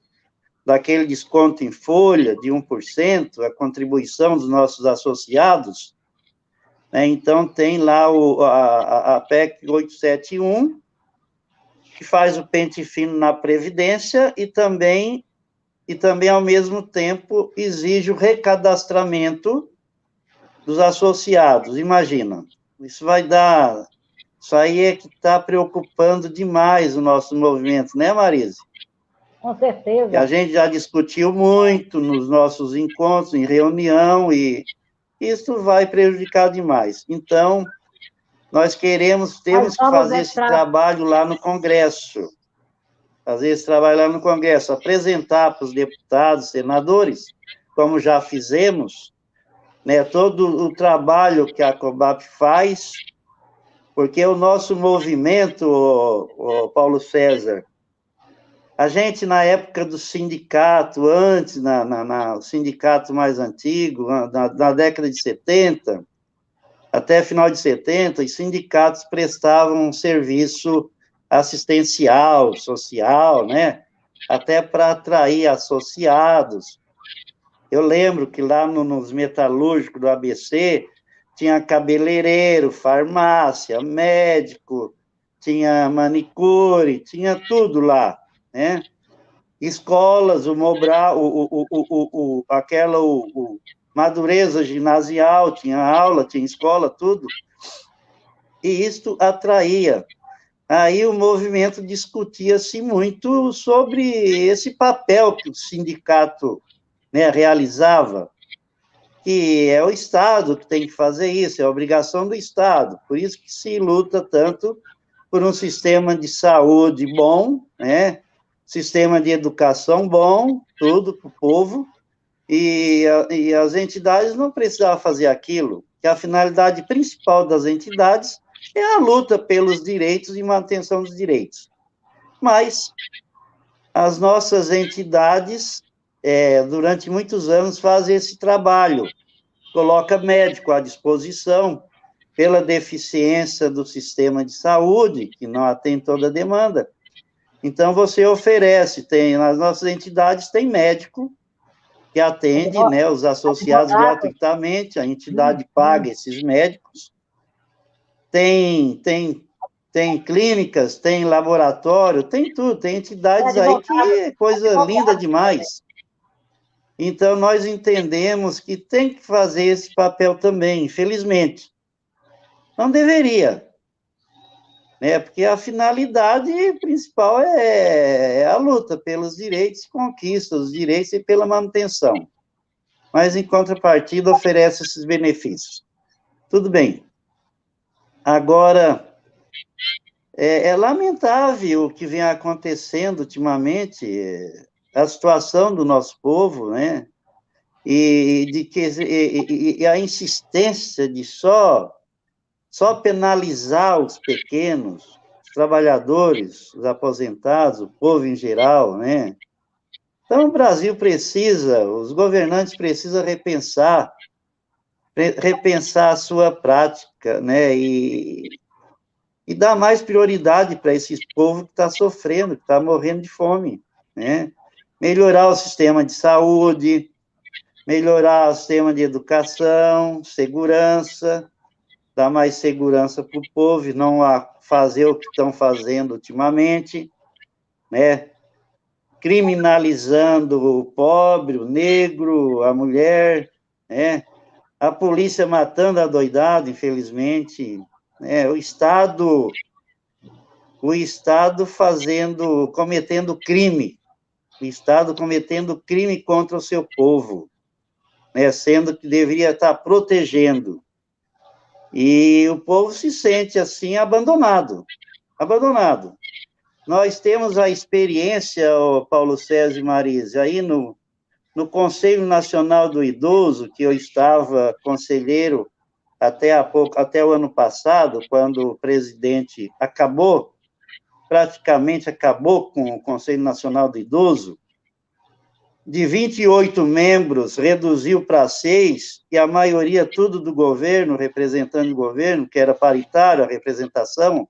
daquele desconto em folha de 1%, a contribuição dos nossos associados, né? Então, tem lá a PEC 871, que faz o pente fino na Previdência e também, ao mesmo tempo, exige o recadastramento dos associados. Imagina, isso aí é que está preocupando demais o nosso movimento, né, Marise? Com certeza. E a gente já discutiu muito nos nossos encontros, em reunião, e isso vai prejudicar demais. Então, nós temos que fazer esse trabalho lá no Congresso. Apresentar para os deputados, senadores, como já fizemos, né, todo o trabalho que a COBAP faz, porque o nosso movimento, Paulo César, a gente, na época do sindicato, antes, o sindicato mais antigo, na década de 70, até final de 70, os sindicatos prestavam um serviço assistencial, social, né, até para atrair associados. Eu lembro que lá nos metalúrgicos do ABC, tinha cabeleireiro, farmácia, médico, tinha manicure, tinha tudo lá, né? Escolas, o Mobral, Madureza ginasial, tinha aula, tinha escola, tudo. E isto atraía. Aí o movimento discutia-se muito sobre esse papel que o sindicato, né, realizava, que é o Estado que tem que fazer isso, é a obrigação do Estado. Por isso que se luta tanto por um sistema de saúde bom, né? Sistema de educação bom, tudo para o povo, e as entidades não precisavam fazer aquilo, que a finalidade principal das entidades é a luta pelos direitos e manutenção dos direitos. Mas as nossas entidades, durante muitos anos, fazem esse trabalho, coloca médico à disposição, pela deficiência do sistema de saúde, que não atende toda a demanda. Então, você oferece, nas nossas entidades tem médico que atende, né, os associados gratuitamente, a entidade paga esses médicos, tem clínicas, tem laboratório, tem tudo, tem entidades aí que é coisa linda demais. Então, nós entendemos que tem que fazer esse papel também, infelizmente. Não deveria, né? Porque a finalidade principal é a luta pelos direitos e conquistas, os direitos e pela manutenção. Mas, em contrapartida, oferece esses benefícios. Tudo bem. Agora, é lamentável o que vem acontecendo ultimamente, a situação do nosso povo, né? E a insistência de só penalizar os pequenos, os trabalhadores, os aposentados, o povo em geral, né? Então, o Brasil precisa, os governantes precisam repensar a sua prática, né? E dar mais prioridade para esse povo que está sofrendo, que está morrendo de fome, né? Melhorar o sistema de saúde, melhorar o sistema de educação, segurança, dar mais segurança para o povo e não fazer o que estão fazendo ultimamente, né? Criminalizando o pobre, o negro, a mulher, né? A polícia matando adoidado, infelizmente, né? O Estado cometendo crime, o Estado cometendo crime contra o seu povo, né? Sendo que deveria estar protegendo. E o povo se sente, assim, abandonado. Nós temos a experiência, Paulo César e Marisa, aí no Conselho Nacional do Idoso, que eu estava conselheiro até o ano passado, quando o presidente praticamente acabou com o Conselho Nacional do Idoso, de 28 membros, reduziu para 6, e a maioria tudo do governo, representando o governo, que era paritário a representação,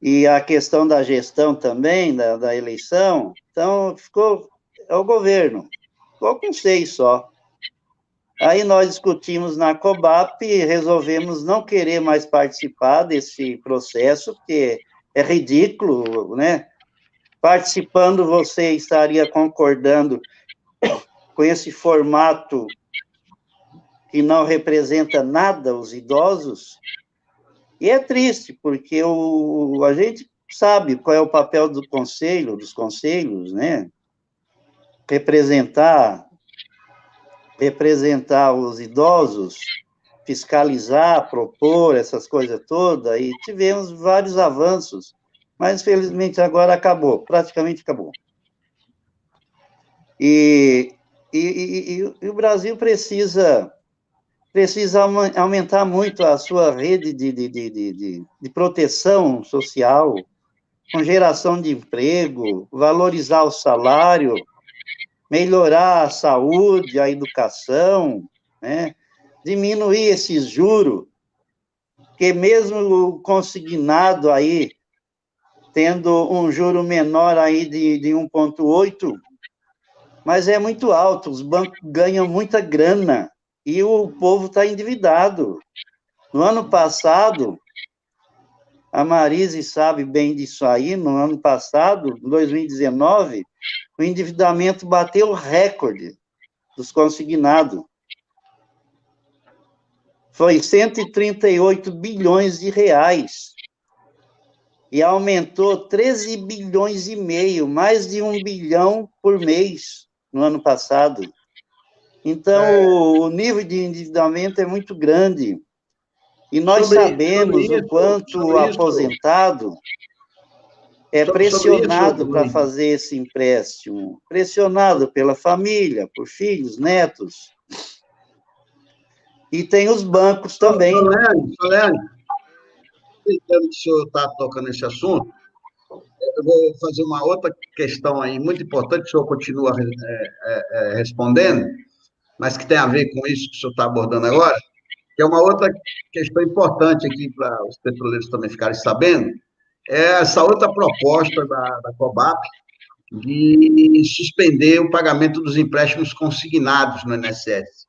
e a questão da gestão também, da eleição, então é o governo, ficou com 6 só. Aí nós discutimos na COBAP e resolvemos não querer mais participar desse processo, porque é ridículo, né? Participando, você estaria concordando com esse formato que não representa nada os idosos, e é triste, porque a gente sabe qual é o papel dos conselhos, né? Representar os idosos, fiscalizar, propor, essas coisas todas, e tivemos vários avanços, mas, infelizmente, agora praticamente acabou. E o Brasil precisa aumentar muito a sua rede de proteção social, com geração de emprego, valorizar o salário, melhorar a saúde, a educação, né? Diminuir esses juros, porque mesmo o consignado aí, tendo um juro menor aí de 1,8, mas é muito alto, os bancos ganham muita grana, e o povo está endividado. No ano passado, a Marise sabe bem disso aí, no ano passado, 2019, o endividamento bateu o recorde dos consignados. Foi 138 bilhões de reais. E aumentou 13 bilhões e meio, mais de 1 bilhão por mês no ano passado. Então, o nível de endividamento é muito grande. E nós sabemos o quanto o aposentado é pressionado para fazer esse empréstimo, pressionado pela família, por filhos, netos. E tem os bancos também. Soleane, entendo que o senhor está tocando nesse assunto, eu vou fazer uma outra questão aí, muito importante, que o senhor continua respondendo, mas que tem a ver com isso que o senhor está abordando agora, que é uma outra questão importante aqui para os petroleiros também ficarem sabendo, é essa outra proposta da COBAP de suspender o pagamento dos empréstimos consignados no INSS.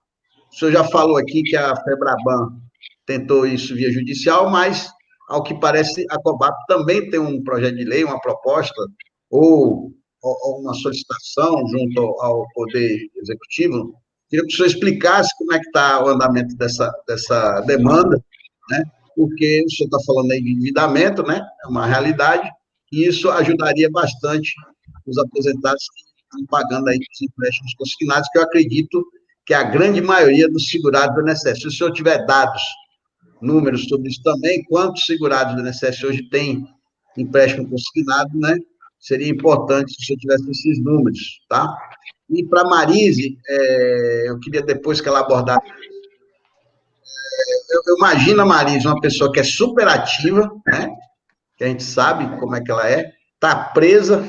O senhor já falou aqui que a FEBRABAN tentou isso via judicial, mas, ao que parece, a COBAP também tem um projeto de lei, uma proposta, ou uma solicitação junto ao Poder Executivo. Queria que o senhor explicasse como é que está o andamento dessa demanda, né? Porque o senhor está falando aí de endividamento, né? É uma realidade, e isso ajudaria bastante os aposentados que estão pagando aí os empréstimos consignados, que eu acredito que a grande maioria dos segurados do INSS. Se o senhor tiver dados, números sobre isso também, quantos segurados do INSS hoje têm empréstimo consignado, né? Seria importante se o senhor tivesse esses números, tá? E para a Marise, eu queria depois que ela abordar. Eu imagino a Marise uma pessoa que é super ativa, né? Que a gente sabe como é que ela é, está presa,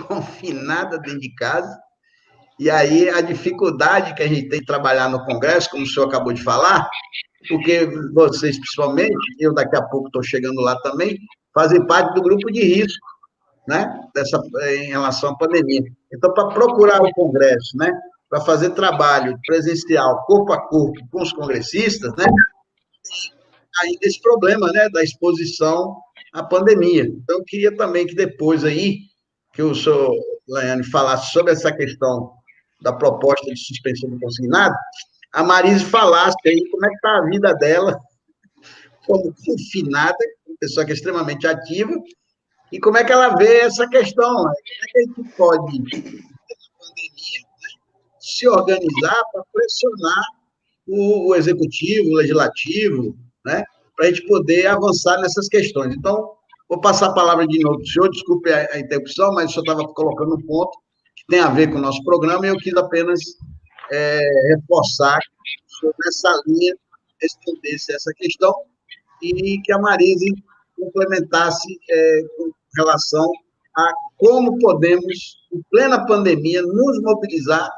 confinada dentro de casa, e aí a dificuldade que a gente tem de trabalhar no Congresso, como o senhor acabou de falar, porque vocês, principalmente, eu daqui a pouco estou chegando lá também, fazem parte do grupo de risco, né, em relação à pandemia. Então, para procurar o Congresso, né, para fazer trabalho presencial, corpo a corpo, com os congressistas, né, ainda esse problema, né, da exposição à pandemia. Então, eu queria também que depois aí, que o senhor, Laiane, falasse sobre essa questão da proposta de suspensão do consignado, a Marise falasse aí como é que está a vida dela, como confinada, uma pessoa que é extremamente ativa, e como é que ela vê essa questão, né? Como é que a gente pode, na pandemia, né, se organizar para pressionar o executivo, o legislativo, né, para a gente poder avançar nessas questões. Então, vou passar a palavra de novo para o senhor, desculpe a interrupção, mas o senhor estava colocando um ponto que tem a ver com o nosso programa, e eu quis apenas reforçar sobre essa linha, respondesse essa questão, e que a Marise complementasse com relação a como podemos, em plena pandemia, nos mobilizar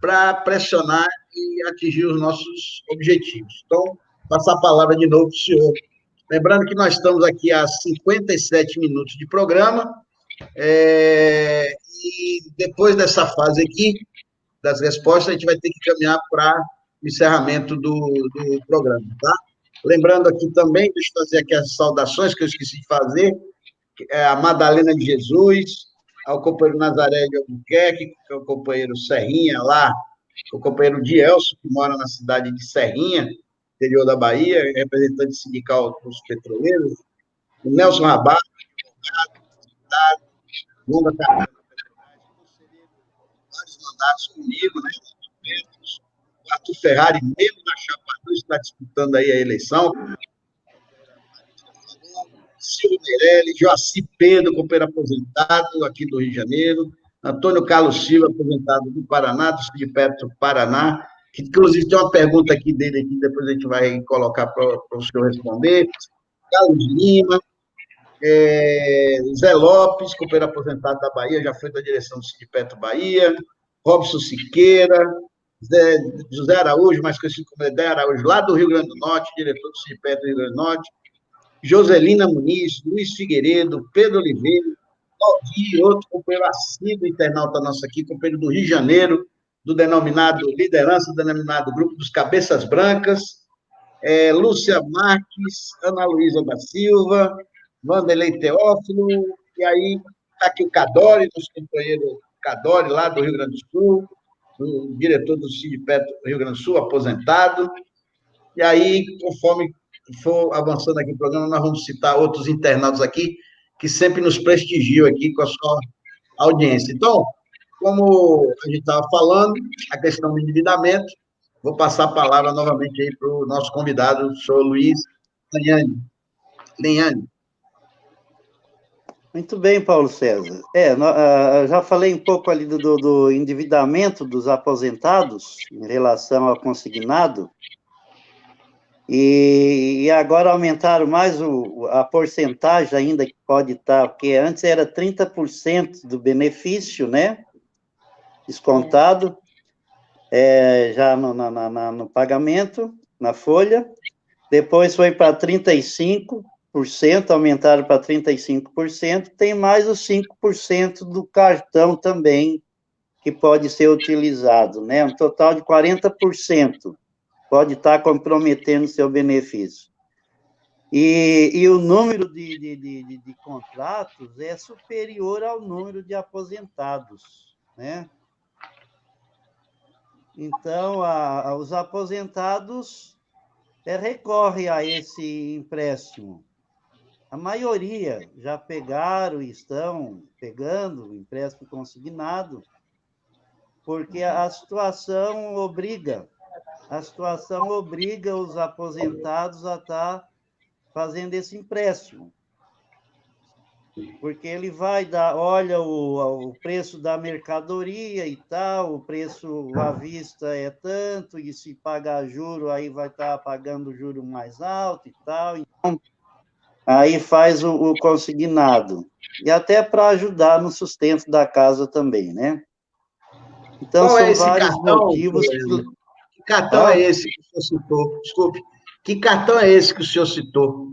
para pressionar e atingir os nossos objetivos. Então, passar a palavra de novo para o senhor. Lembrando que nós estamos aqui há 57 minutos de programa, e depois dessa fase aqui, das respostas, a gente vai ter que caminhar para o encerramento do programa, tá? Lembrando aqui também, deixa eu fazer aqui as saudações que eu esqueci de fazer, a Madalena de Jesus, ao companheiro Nazaré de Albuquerque, que é o companheiro Serrinha lá, o companheiro Dielso, que mora na cidade de Serrinha, interior da Bahia, representante sindical dos petroleiros, o Nelson Rabat, advogado, longa carreira na Petrobras, vários mandatos comigo, né? O Arthur Ferrari, membro da Chapa 2, está disputando aí a eleição. Silvio Meirelles, Joaci Pedro, companheiro aposentado aqui do Rio de Janeiro, Antônio Carlos Silva, aposentado do Paraná, do Sindicato Paraná, que inclusive tem uma pergunta aqui dele, aqui, depois a gente vai colocar para o senhor responder, Carlos Lima, Zé Lopes, companheiro aposentado da Bahia, já foi da direção do Sindicato Bahia, Robson Siqueira, José Araújo, mais conhecido como Edé Araújo, lá do Rio Grande do Norte, diretor do Sindicato do Rio Grande do Norte, Joselina Muniz, Luiz Figueiredo, Pedro Oliveira, Aldir, outro companheiro assíduo internauta nosso aqui, companheiro do Rio de Janeiro, do denominado liderança, do denominado Grupo dos Cabeças Brancas, Lúcia Marques, Ana Luísa da Silva, Vanderlei Teófilo, e aí está aqui o Cadore, nosso companheiro Cadore, lá do Rio Grande do Sul, o diretor do Sindicato do Rio Grande do Sul, aposentado, e aí, conforme for avançando aqui no programa, nós vamos citar outros internautas aqui, que sempre nos prestigiam aqui com a sua audiência. Então, como a gente estava falando, a questão do endividamento, vou passar a palavra novamente aí para o nosso convidado, o senhor Luiz Lenhani. Muito bem, Paulo César. Já falei um pouco ali do endividamento dos aposentados em relação ao consignado, e agora aumentaram mais a porcentagem ainda que pode estar, porque antes era 30% do benefício, né, descontado, já no pagamento, na folha, depois foi para 35%, aumentaram para 35%, tem mais os 5% do cartão também, que pode ser utilizado, né? Um total de 40% pode estar comprometendo seu benefício. E o número de contratos é superior ao número de aposentados, né? Então, os aposentados recorrem a esse empréstimo. A maioria já pegaram e estão pegando o empréstimo consignado, porque a situação obriga os aposentados a estar fazendo esse empréstimo. Porque ele vai olha o preço da mercadoria e tal, o preço à vista é tanto, e se pagar juro, aí vai estar pagando juro mais alto e tal. Então, aí faz o consignado. E até para ajudar no sustento da casa também, né? Então, Qual são é esse vários cartão? motivos Que cartão é esse que o senhor citou? Desculpe. Que cartão é esse que o senhor citou?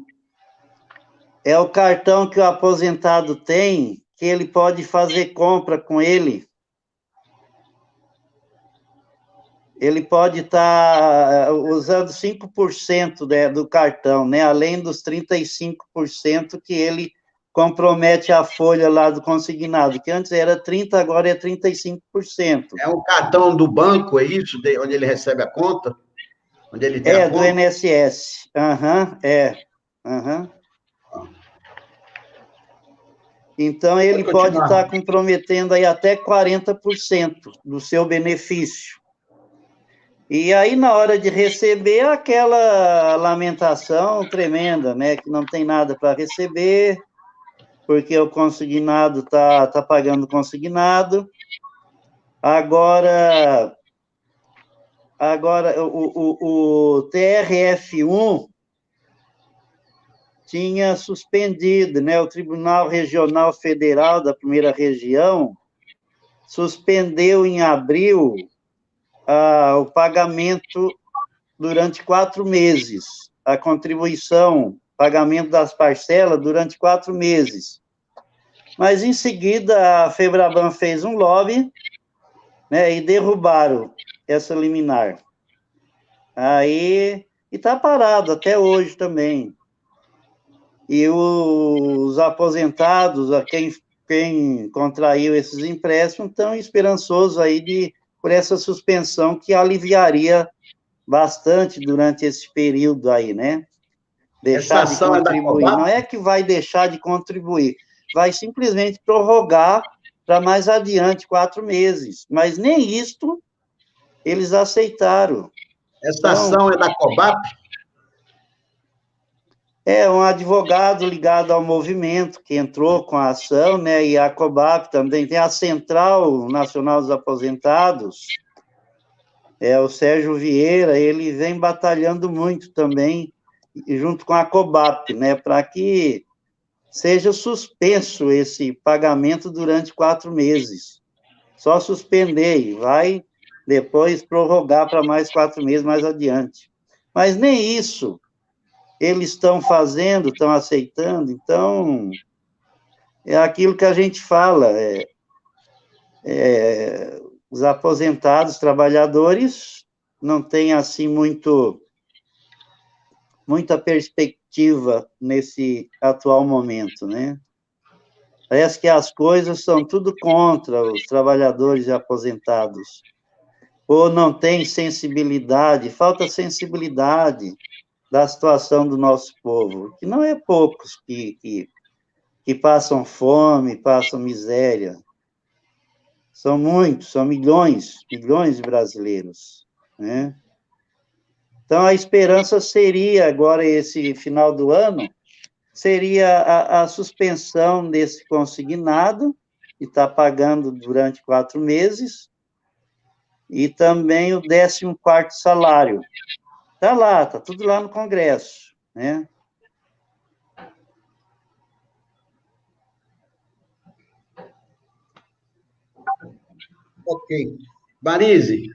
É o cartão que o aposentado tem, que ele pode fazer compra com ele. Ele pode estar usando 5% do cartão, né? Além dos 35% que ele compromete a folha lá do consignado, que antes era 30%, agora é 35%. É um cartão do banco, é isso? Onde ele recebe a conta? Onde ele tem a do conta? INSS. Então, ele pode estar comprometendo aí até 40% do seu benefício. E aí, na hora de receber, aquela lamentação tremenda, né? Que não tem nada para receber, porque o consignado está pagando o consignado. Agora o TRF1 tinha suspendido, né? O Tribunal Regional Federal da Primeira Região suspendeu em abril o pagamento durante 4 meses, a contribuição, pagamento das parcelas durante 4 meses. Mas, em seguida, a Febraban fez um lobby, né, e derrubaram essa liminar. Aí, e está parado até hoje também. E os aposentados, quem contraiu esses empréstimos, estão esperançosos aí por essa suspensão que aliviaria bastante durante esse período aí, né? Deixar de contribuir. Não é que vai deixar de contribuir, vai simplesmente prorrogar para mais adiante 4 meses. Mas nem isto eles aceitaram. Essa ação é da COBAP? É um advogado ligado ao movimento que entrou com a ação, né? E a COBAP também tem a Central Nacional dos Aposentados, o Sérgio Vieira, ele vem batalhando muito também, junto com a COBAP, né? Para que seja suspenso esse pagamento durante 4 meses. Só suspender e vai depois prorrogar para mais 4 meses mais adiante. Mas nem isso eles estão fazendo, estão aceitando, então, é aquilo que a gente fala, os aposentados, trabalhadores, não têm, assim, muita perspectiva nesse atual momento, né? Parece que as coisas são tudo contra os trabalhadores e aposentados, ou não tem sensibilidade, falta sensibilidade da situação do nosso povo, que não é poucos que passam fome, passam miséria. São muitos, são milhões de brasileiros, né? Então, a esperança seria, agora, esse final do ano, seria a suspensão desse consignado, que está pagando durante 4 meses, e também o 14º salário. Está lá, está tudo lá no Congresso, né? Ok. Marise,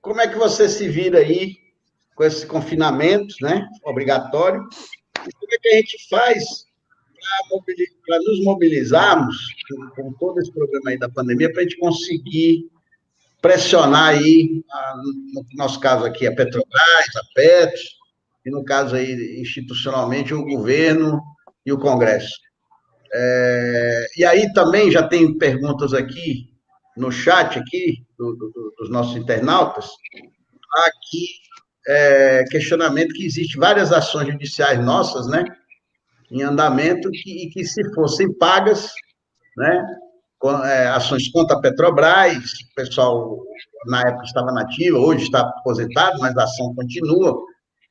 como é que você se vira aí com esse confinamento, né, obrigatório? E como é que a gente faz para nos mobilizarmos com todo esse problema aí da pandemia, para a gente conseguir pressionar aí, no nosso caso aqui, a Petrobras, a Petros, e no caso aí, institucionalmente, o governo e o Congresso. E aí também já tem perguntas aqui no chat aqui dos nossos internautas, aqui questionamento que existe várias ações judiciais nossas, né, em andamento e que se fossem pagas, né, ações contra a Petrobras, o pessoal na época estava nativa, hoje está aposentado, mas a ação continua,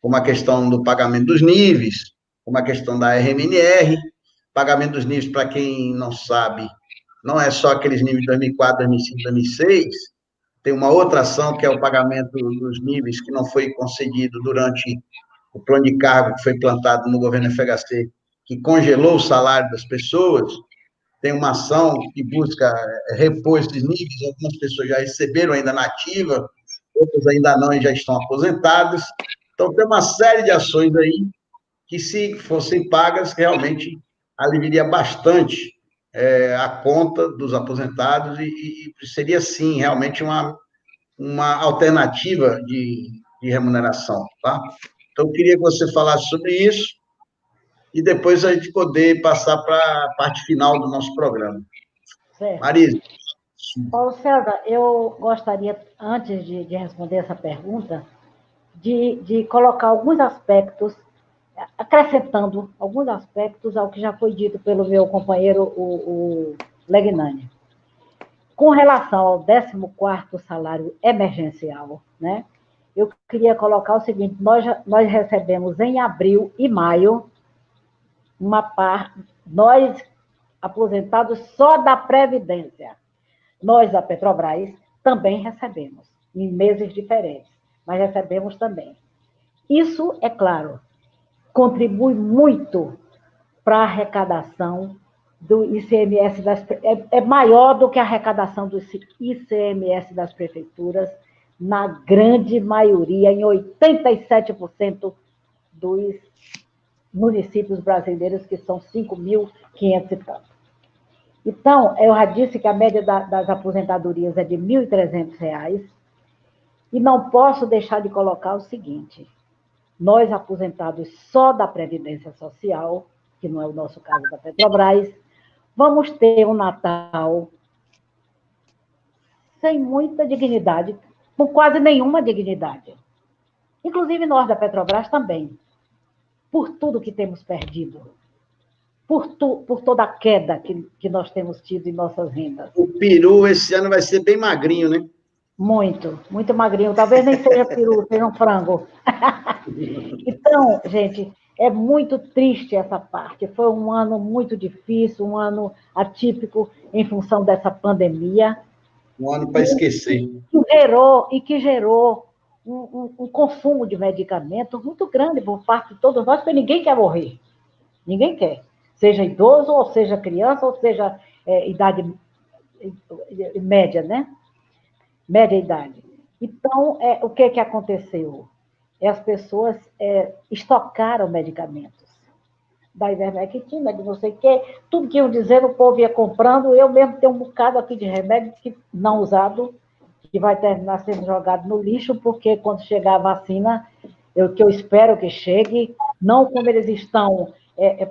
como a questão do pagamento dos níveis, como a questão da RMNR, pagamento dos níveis, para quem não sabe, não é só aqueles níveis de 2004, 2005, 2006, tem uma outra ação que é o pagamento dos níveis que não foi concedido durante o plano de cargo que foi plantado no governo FHC, que congelou o salário das pessoas. Tem uma ação que busca repor esses níveis, algumas pessoas já receberam ainda na ativa, outras ainda não e já estão aposentadas. Então, tem uma série de ações aí que, se fossem pagas, realmente aliviaria bastante a conta dos aposentados e seria, sim, realmente uma alternativa de remuneração, tá? Então, eu queria que você falasse sobre isso e depois a gente poder passar para a parte final do nosso programa. Certo. Marisa. Paulo César, eu gostaria, antes de responder essa pergunta, de colocar alguns aspectos, acrescentando alguns aspectos ao que já foi dito pelo meu companheiro, o Legnani. Com relação ao 14º salário emergencial, né, eu queria colocar o seguinte: nós recebemos em abril e maio uma parte, nós aposentados só da Previdência. Nós, da Petrobras, também recebemos, em meses diferentes, mas recebemos também. Isso, é claro, contribui muito para a arrecadação do ICMS é maior do que a arrecadação do ICMS das prefeituras, na grande maioria, em 87% dos municípios brasileiros, que são 5.500 e tanto. Então, eu já disse que a média das aposentadorias é de R$ 1.300, e não posso deixar de colocar o seguinte: nós, aposentados só da Previdência Social, que não é o nosso caso da Petrobras, vamos ter um Natal sem muita dignidade, com quase nenhuma dignidade. Inclusive nós da Petrobras também, por tudo que temos perdido, por toda a queda que nós temos tido em nossas rendas. O peru esse ano vai ser bem magrinho, né? Muito magrinho. Talvez nem seja peru, seja um frango. Então, gente, é muito triste essa parte. Foi um ano muito difícil, um ano atípico em função dessa pandemia. Um ano para esquecer. Que gerou um consumo de medicamentos muito grande por parte de todos nós, porque ninguém quer morrer. Ninguém quer. Seja idoso, ou seja criança, ou seja idade média, né? Média idade. Então, o que aconteceu? As pessoas estocaram medicamentos. Da ivermectina, de não sei o quê, tudo que iam dizer, o povo ia comprando. Eu mesmo tenho um bocado aqui de remédio que não usado, que vai terminar sendo jogado no lixo, porque quando chegar a vacina, que eu espero que chegue, não como eles estão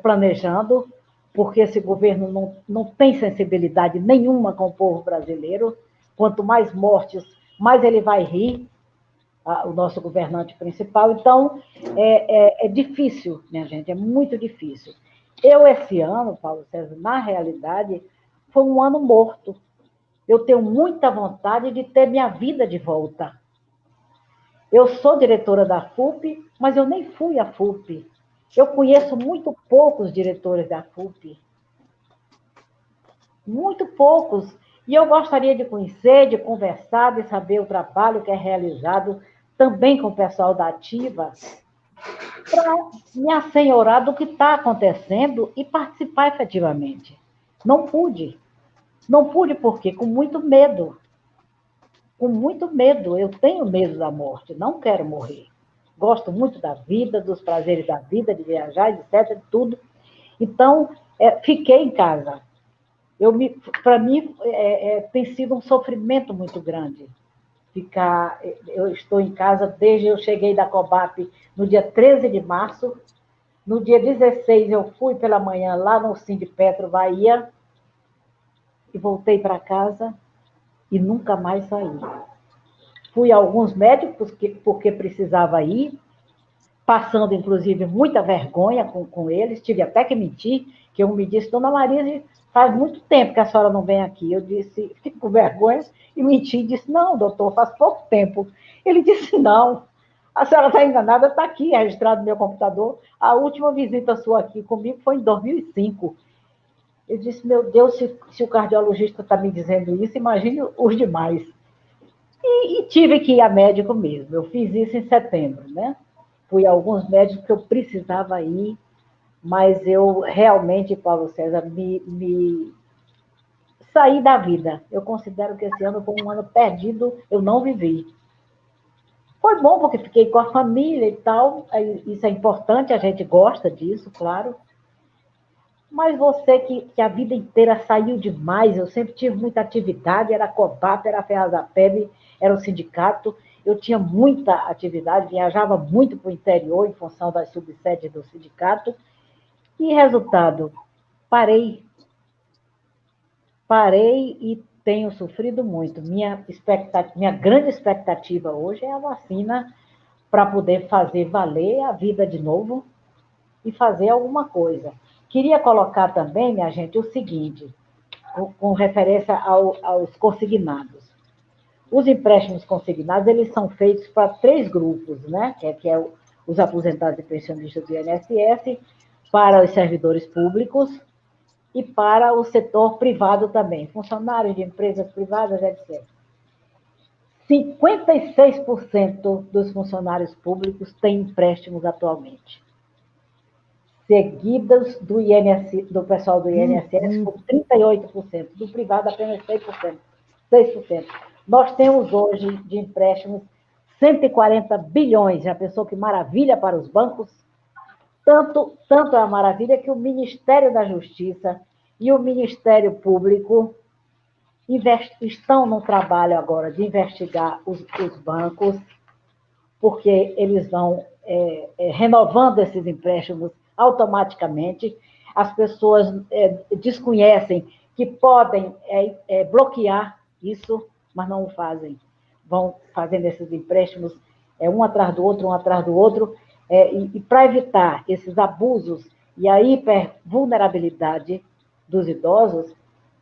planejando, porque esse governo não tem sensibilidade nenhuma com o povo brasileiro. Quanto mais mortes, mais ele vai rir, o nosso governante principal. Então, é difícil, minha gente, é muito difícil. Esse ano, Paulo César, na realidade, foi um ano morto. Eu tenho muita vontade de ter minha vida de volta. Eu sou diretora da FUP, mas eu nem fui à FUP. Eu conheço muito poucos diretores da FUP. Muito poucos. E eu gostaria de conhecer, de conversar, de saber o trabalho que é realizado também com o pessoal da Ativa, para me assenhorar do que está acontecendo e participar efetivamente. Não pude. Não pude por quê? Com muito medo. Com muito medo. Eu tenho medo da morte, não quero morrer. Gosto muito da vida, dos prazeres da vida, de viajar, etc., de tudo. Então, fiquei em casa. Para mim, tem sido um sofrimento muito grande. Eu estou em casa desde eu cheguei da COBAP no dia 13 de março. No dia 16, eu fui pela manhã lá no Sindipetro, Bahia, e voltei para casa e nunca mais saí. Fui a alguns médicos porque precisava ir, passando, inclusive, muita vergonha com eles. Tive até que mentir, que um me disse, dona Maria, faz muito tempo que a senhora não vem aqui. Eu disse, fico com vergonha, e menti, e disse, não, doutor, faz pouco tempo. Ele disse, não, a senhora está enganada, está aqui, registrado no meu computador. A última visita sua aqui comigo foi em 2005. Eu disse, meu Deus, se o cardiologista está me dizendo isso, imagine os demais. E tive que ir a médico mesmo. Eu fiz isso em setembro, né? Fui a alguns médicos que eu precisava ir, mas eu realmente, Paulo César, me saí da vida. Eu considero que esse ano foi um ano perdido, eu não vivi. Foi bom porque fiquei com a família e tal, isso é importante, a gente gosta disso, claro. Mas você que a vida inteira saiu demais, eu sempre tive muita atividade, era a COBAP, era a FEASAPEB, era o sindicato, eu tinha muita atividade, viajava muito para o interior em função das subsedes do sindicato, e resultado, parei e tenho sofrido muito. Minha grande expectativa hoje é a vacina para poder fazer valer a vida de novo e fazer alguma coisa. Queria colocar também, minha gente, o seguinte, com referência aos consignados. Os empréstimos consignados, eles são feitos para 3 grupos, né? Que é os aposentados e pensionistas do INSS, para os servidores públicos e para o setor privado também, funcionários de empresas privadas, etc. 56% dos funcionários públicos têm empréstimos atualmente, seguidas do pessoal do INSS por 38%, do privado apenas 6%. Nós temos hoje de empréstimos 140 bilhões, já pensou que maravilha para os bancos? Tanto é a maravilha que o Ministério da Justiça e o Ministério Público estão no trabalho agora de investigar os bancos, porque eles vão renovando esses empréstimos automaticamente. As pessoas desconhecem que podem bloquear isso, mas não o fazem. Vão fazendo esses empréstimos um atrás do outro, e para evitar esses abusos e a hipervulnerabilidade dos idosos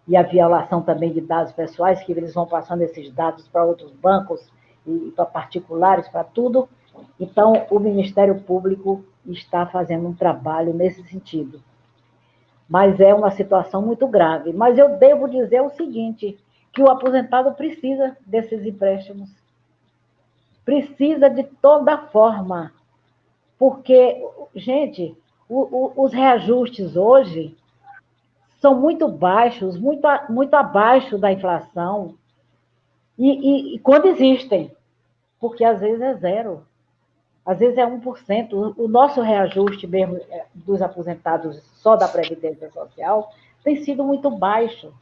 e a violação também de dados pessoais, que eles vão passando esses dados para outros bancos e para particulares, para tudo. Então, o Ministério Público está fazendo um trabalho nesse sentido. Mas é uma situação muito grave. Mas eu devo dizer o seguinte, que o aposentado precisa desses empréstimos. Precisa de toda forma. Porque, gente, os reajustes hoje são muito baixos, muito abaixo da inflação, e quando existem, porque às vezes é zero, às vezes é 1%. O nosso reajuste mesmo dos aposentados só da Previdência Social tem sido muito baixo,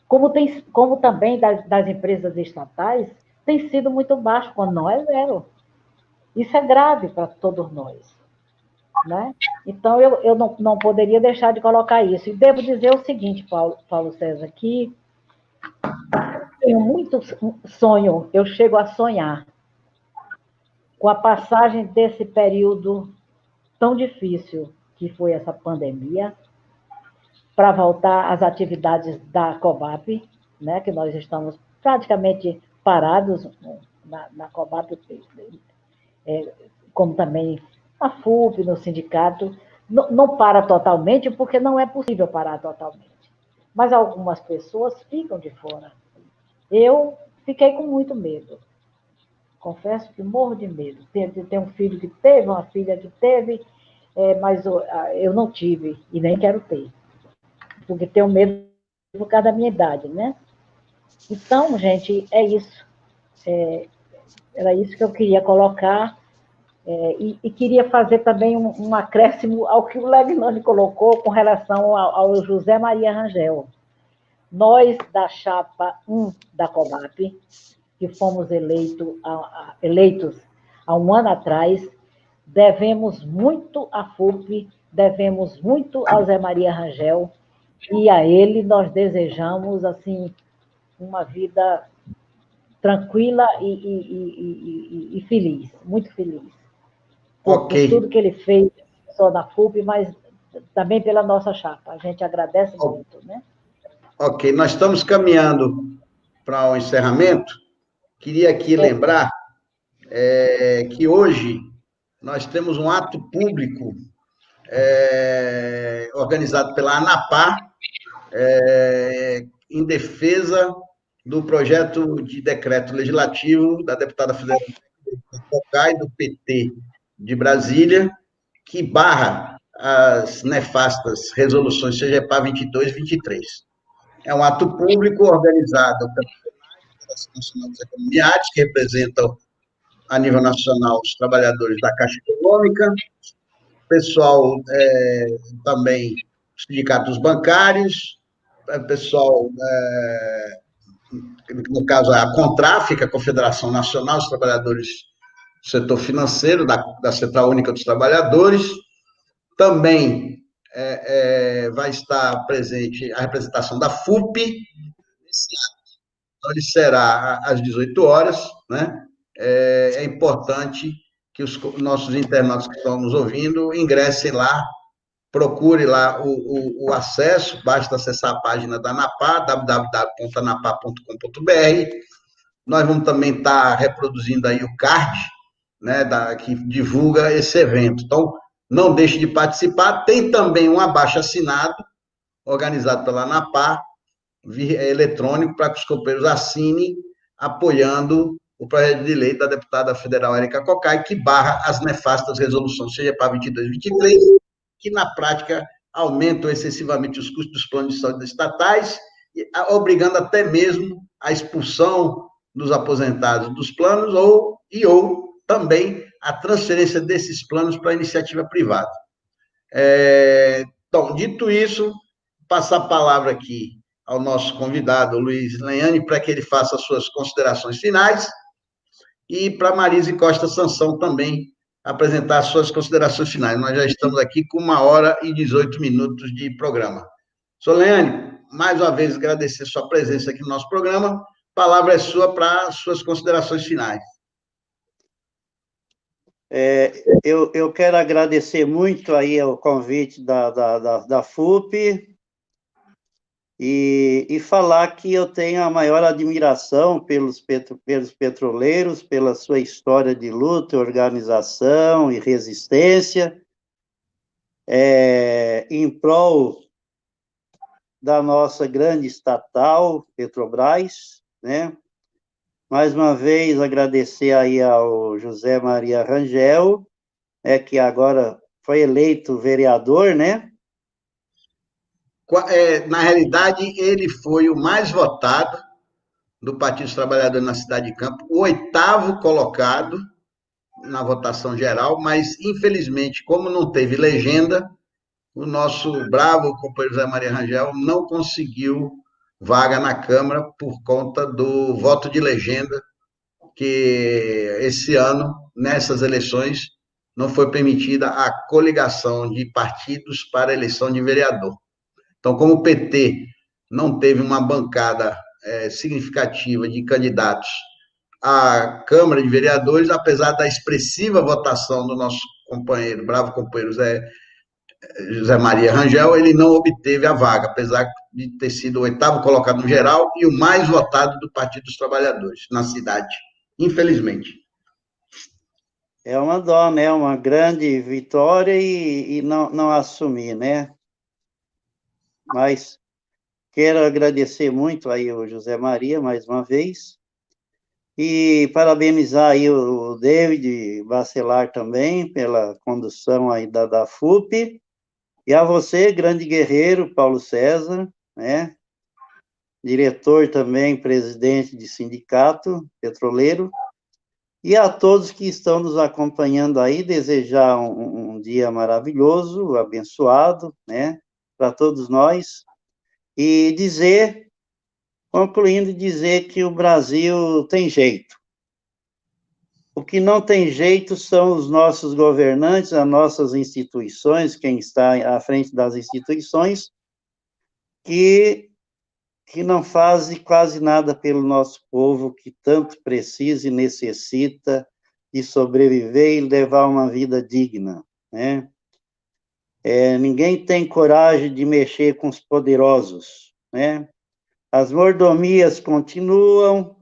como também das empresas estatais tem sido muito baixo, quando não é zero. Isso é grave para todos nós. Né? Então, eu não poderia deixar de colocar isso. E devo dizer o seguinte, Paulo César, que tenho muito sonho, eu chego a sonhar com a passagem desse período tão difícil que foi essa pandemia, para voltar às atividades da COBAP, né, que nós estamos praticamente parados na COBAP, como também a FUP, no sindicato. Não para totalmente, porque não é possível parar totalmente. Mas algumas pessoas ficam de fora. Eu fiquei com muito medo. Confesso que morro de medo. Tem um filho que teve, uma filha que teve, mas eu não tive e nem quero ter. Porque tenho medo por causa da minha idade, né? Então, gente, é isso. Era isso que eu queria colocar. E queria fazer também um acréscimo ao que o Legnani colocou com relação ao José Maria Rangel. Nós, da chapa 1 da COBAP, que fomos eleitos há um ano atrás, devemos muito à FUP, devemos muito ao Zé Maria Rangel, e a ele nós desejamos, assim, uma vida tranquila e feliz, muito feliz. Por tudo que ele fez, só na FUP, mas também pela nossa chapa. A gente agradece muito, né? Ok, nós estamos caminhando para o encerramento. Queria aqui lembrar que hoje nós temos um ato público organizado pela ANAPAR em defesa do projeto de decreto legislativo da deputada federal Cocai, do PT de Brasília, que barra as nefastas resoluções CGPA 22 e 23. É um ato público organizado pela Federação Nacional das Economias, que representam a nível nacional os trabalhadores da Caixa Econômica, pessoal também sindicatos bancários, pessoal, no caso, a CONTRAF, a Confederação Nacional dos Trabalhadores do Setor Financeiro, da Central Única dos Trabalhadores. Também vai estar presente a representação da FUP, então ele será às 18 horas, né? É importante que os nossos internautas que estão nos ouvindo ingressem lá, procure lá o acesso, basta acessar a página da ANAPAR, www.anapar.com.br. Nós vamos também estar reproduzindo aí o card, né, que divulga esse evento. Então, não deixe de participar. Tem também um abaixo-assinado, organizado pela ANAPAR, eletrônico, para que os companheiros assinem, apoiando o projeto de lei da deputada federal Érica Cocai, que barra as nefastas resoluções CGPA 22 e 23, que na prática aumentam excessivamente os custos dos planos de saúde estatais, obrigando até mesmo a expulsão dos aposentados dos planos ou também a transferência desses planos para a iniciativa privada. Então, dito isso, passar a palavra aqui ao nosso convidado, Luiz Legnani, para que ele faça as suas considerações finais, e para Marise Costa Sansão também apresentar as suas considerações finais. Nós já estamos aqui com 1h e 18 minutos de programa. Senhor Legnani, mais uma vez agradecer sua presença aqui no nosso programa. A palavra é sua para as suas considerações finais. Eu quero agradecer muito aí o convite da FUP e falar que eu tenho a maior admiração pelos petroleiros, pela sua história de luta, organização e resistência, em prol da nossa grande estatal, Petrobras, né? Mais uma vez, agradecer aí ao José Maria Rangel, que agora foi eleito vereador, né? Na realidade, ele foi o mais votado do Partido dos Trabalhadores na cidade de Campos, o 8º colocado na votação geral, mas, infelizmente, como não teve legenda, o nosso bravo companheiro José Maria Rangel não conseguiu vaga na Câmara por conta do voto de legenda, que esse ano, nessas eleições, não foi permitida a coligação de partidos para a eleição de vereador. Então, como o PT não teve uma bancada significativa de candidatos à Câmara de Vereadores, apesar da expressiva votação do nosso companheiro, bravo companheiro Zé José Maria Rangel, ele não obteve a vaga, apesar de ter sido o 8º colocado no geral e o mais votado do Partido dos Trabalhadores na cidade, infelizmente. É uma dó, né? Uma grande vitória e não assumir, né? Mas quero agradecer muito aí o José Maria, mais uma vez, e parabenizar aí o David Bacelar também, pela condução aí da FUP, e a você, grande guerreiro, Paulo César, né? Diretor também, presidente de sindicato petroleiro, e a todos que estão nos acompanhando aí, desejar um dia maravilhoso, abençoado, né? Para todos nós, e dizer, concluindo, dizer que o Brasil tem jeito. O que não tem jeito são os nossos governantes, as nossas instituições, quem está à frente das instituições, que não fazem quase nada pelo nosso povo, que tanto precisa e necessita de sobreviver e levar uma vida digna, né? Ninguém tem coragem de mexer com os poderosos, né? As mordomias continuam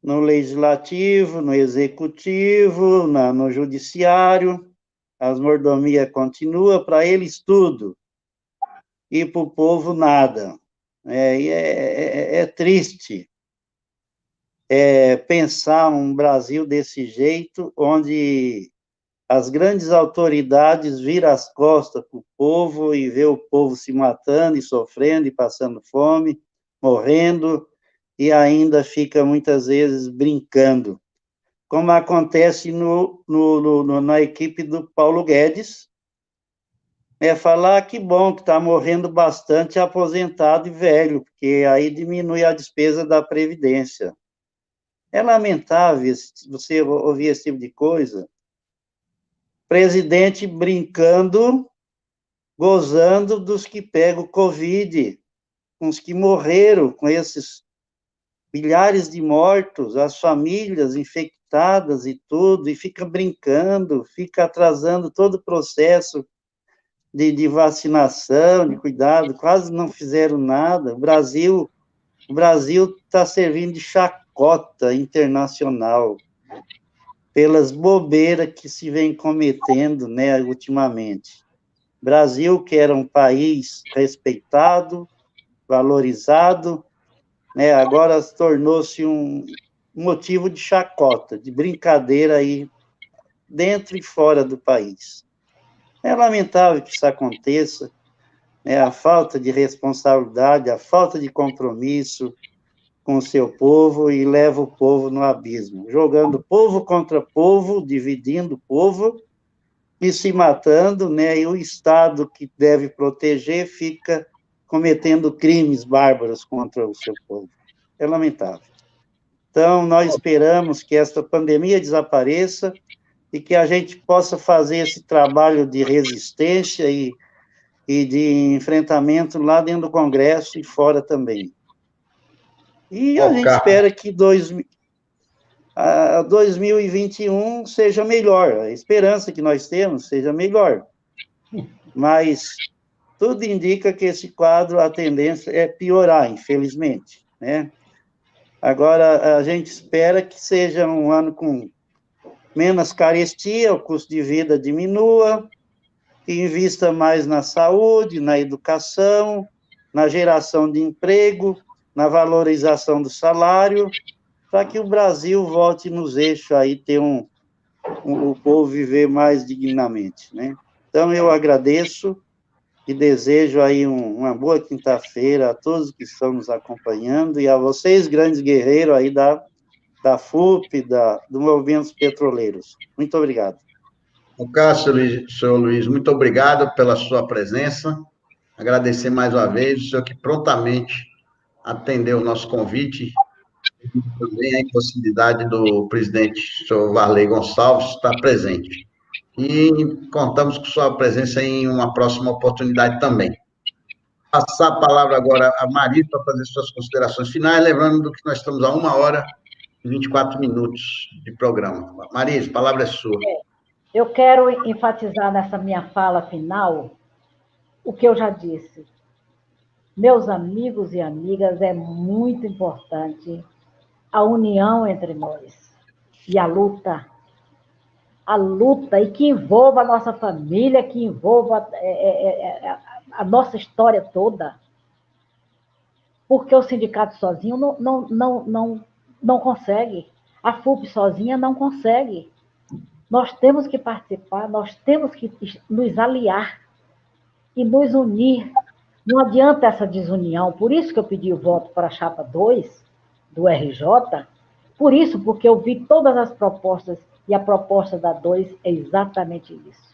no legislativo, no executivo, no judiciário, as mordomias continuam, para eles tudo, e para o povo nada. É triste pensar um Brasil desse jeito, onde as grandes autoridades viram as costas para o povo e vê o povo se matando e sofrendo e passando fome, morrendo, e ainda fica muitas vezes brincando, como acontece na equipe do Paulo Guedes, falar que bom, que está morrendo bastante aposentado e velho, porque aí diminui a despesa da Previdência. É lamentável você ouvir esse tipo de coisa. Presidente brincando, gozando dos que pegam Covid, com os que morreram, com esses milhares de mortos, as famílias infectadas e tudo, e fica brincando, fica atrasando todo o processo de vacinação, de cuidado, quase não fizeram nada. O Brasil está servindo de chacota internacional pelas bobeiras que se vem cometendo, né, ultimamente. Brasil, que era um país respeitado, valorizado, né, agora tornou-se um motivo de chacota, de brincadeira aí dentro e fora do país. É lamentável que isso aconteça, né, a falta de responsabilidade, a falta de compromisso com o seu povo, e leva o povo no abismo, jogando povo contra povo, dividindo o povo e se matando, né, e o Estado que deve proteger fica cometendo crimes bárbaros contra o seu povo. É lamentável. Então, nós esperamos que esta pandemia desapareça e que a gente possa fazer esse trabalho de resistência e de enfrentamento lá dentro do Congresso e fora também. E a gente espera que 2021 seja melhor, a esperança que nós temos seja melhor. Mas tudo indica que esse quadro, a tendência é piorar, infelizmente, né? Agora, a gente espera que seja um ano com menos carestia, o custo de vida diminua, que invista mais na saúde, na educação, na geração de emprego, na valorização do salário, para que o Brasil volte nos eixos aí, ter o povo viver mais dignamente, né? Então, eu agradeço e desejo aí uma boa quinta-feira a todos que estão nos acompanhando e a vocês, grandes guerreiros aí da FUP, do Movimentos Petroleiros. Muito obrigado. O Cássio, senhor Luiz, muito obrigado pela sua presença. Agradecer mais uma vez o senhor que prontamente atendeu o nosso convite. Também a impossibilidade do presidente, senhor Varley Gonçalves, estar presente. E contamos com sua presença em uma próxima oportunidade também. Passar a palavra agora a Marisa para fazer suas considerações finais, lembrando que nós estamos a 1 hora e 24 minutos de programa. Marisa, a palavra é sua. Eu quero enfatizar nessa minha fala final o que eu já disse. Meus amigos e amigas, é muito importante a união entre nós e a luta e que envolva a nossa família, que envolva a nossa história toda, porque o sindicato sozinho não consegue, a FUP sozinha não consegue. Nós temos que participar, nós temos que nos aliar e nos unir. Não adianta essa desunião. Por isso que eu pedi o voto para a chapa 2 do RJ, por isso, porque eu vi todas as propostas e a proposta da 2 é exatamente isso.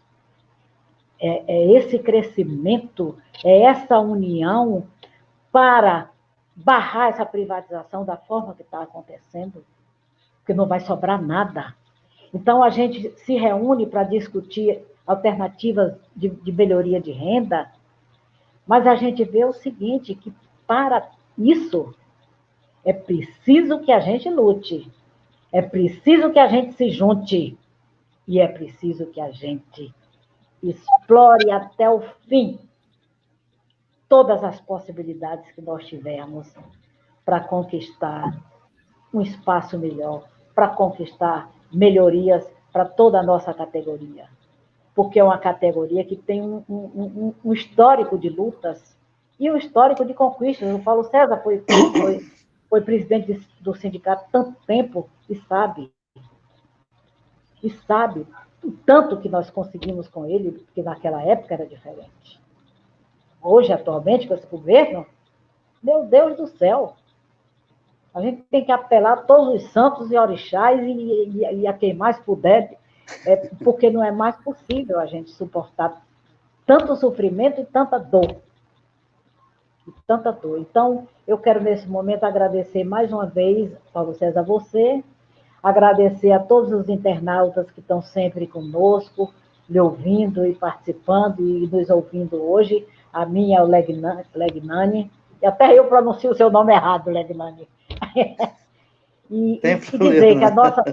É esse crescimento, é essa união para barrar essa privatização da forma que está acontecendo, porque não vai sobrar nada. Então, a gente se reúne para discutir alternativas de melhoria de renda, mas a gente vê o seguinte, que para isso é preciso que a gente lute, é preciso que a gente se junte e é preciso que a gente explore até o fim todas as possibilidades que nós tivermos para conquistar um espaço melhor, para conquistar melhorias para toda a nossa categoria. Porque é uma categoria que tem um histórico de lutas e um histórico de conquistas. O Paulo César foi presidente do sindicato tanto tempo e sabe o tanto que nós conseguimos com ele, porque naquela época era diferente. Hoje, atualmente, com esse governo, meu Deus do céu, a gente tem que apelar a todos os santos e orixás e a quem mais puder, porque não é mais possível a gente suportar tanto sofrimento e tanta dor. Então, eu quero, nesse momento, agradecer mais uma vez, Paulo César, a você, agradecer a todos os internautas que estão sempre conosco, me ouvindo e participando e nos ouvindo hoje. A minha é o Legnani, e até eu pronuncio o seu nome errado, Legnani. E dizer que a nossa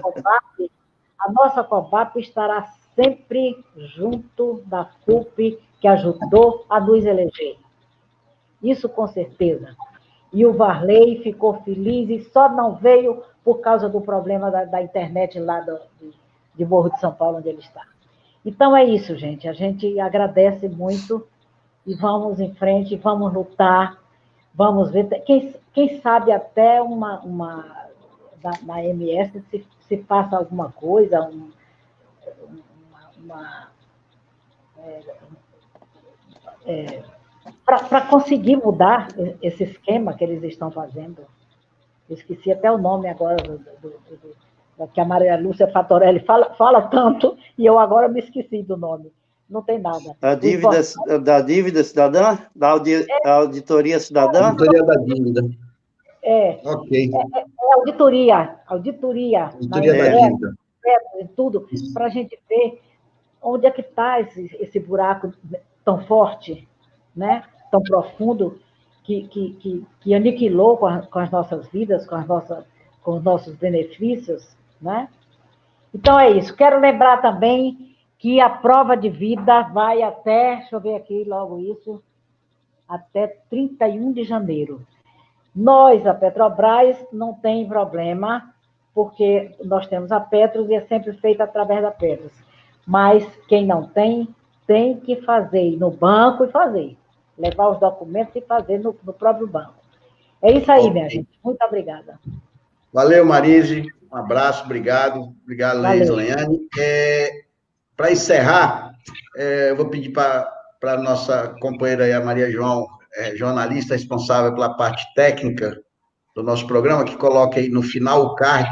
COBAP estará sempre junto da FUP, que ajudou a nos eleger. Isso com certeza. E o Varley ficou feliz e só não veio por causa do problema da internet lá de Morro de São Paulo, onde ele está. Então é isso, gente. A gente agradece muito e vamos em frente, vamos lutar, vamos ver. Quem sabe até na MS se faça alguma coisa, para conseguir mudar esse esquema que eles estão fazendo. Eu esqueci até o nome agora que a Maria Lúcia Fatorelli fala tanto, e eu agora me esqueci do nome. Não tem nada. Da dívida cidadã? Da auditoria cidadã? Auditoria da dívida. Ok. Auditoria. Auditoria da dívida. E tudo, para a gente ver onde é que está esse buraco tão forte, né? Tão profundo, que aniquilou com as nossas vidas, com os nossos benefícios, né? Então é isso. Quero lembrar também que a prova de vida vai até, deixa eu ver aqui logo isso, até 31 de janeiro. Nós, a Petrobras, não tem problema, porque nós temos a Petros e é sempre feita através da Petros. Mas quem não tem que fazer, ir no banco e fazer. Levar os documentos e fazer no próprio banco. É isso aí, minha gente. Muito obrigada. Valeu, Marise. Um abraço, obrigado. Obrigado, Luiz Leane. Para encerrar, eu vou pedir para a nossa companheira aí, a Maria João, jornalista responsável pela parte técnica do nosso programa, que coloque aí no final o card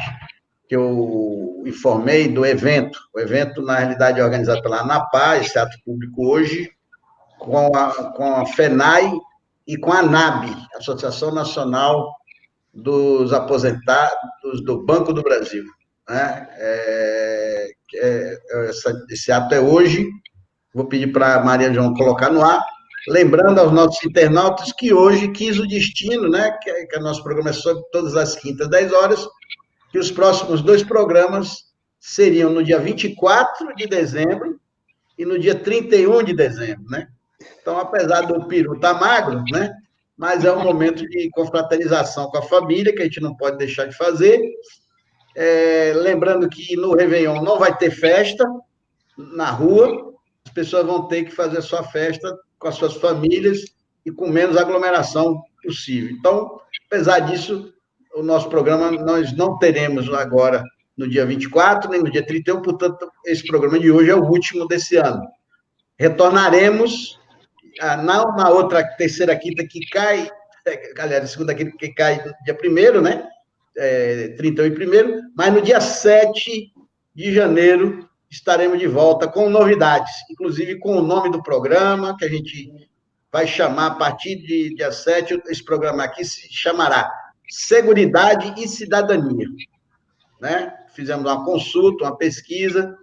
que eu informei do evento. O evento, na realidade, é organizado pela ANAPA, esse ato público hoje, com a FENAI e com a ANAB, Associação Nacional dos Aposentados do Banco do Brasil. Né? Esse ato é hoje. Vou pedir para a Maria João colocar no ar. Lembrando aos nossos internautas que hoje quis o destino, né? Que o nosso programa é sobre todas as quintas, 10 horas, que os próximos 2 programas seriam no dia 24 de dezembro e no dia 31 de dezembro, né? Então, apesar do peru estar magro, né? Mas é um momento de confraternização com a família, que a gente não pode deixar de fazer. Lembrando que no Réveillon não vai ter festa na rua, as pessoas vão ter que fazer sua festa com as suas famílias e com menos aglomeração possível. Então, apesar disso, o nosso programa nós não teremos agora no dia 24, nem no dia 31, portanto, esse programa de hoje é o último desse ano. Retornaremos na outra terceira quinta que cai, galera, segunda quinta que cai no dia 1º, né? 31 e 1º, mas no dia 7 de janeiro estaremos de volta com novidades, inclusive com o nome do programa, que a gente vai chamar a partir de dia 7, esse programa aqui se chamará Seguridade e Cidadania, né? Fizemos uma consulta, uma pesquisa,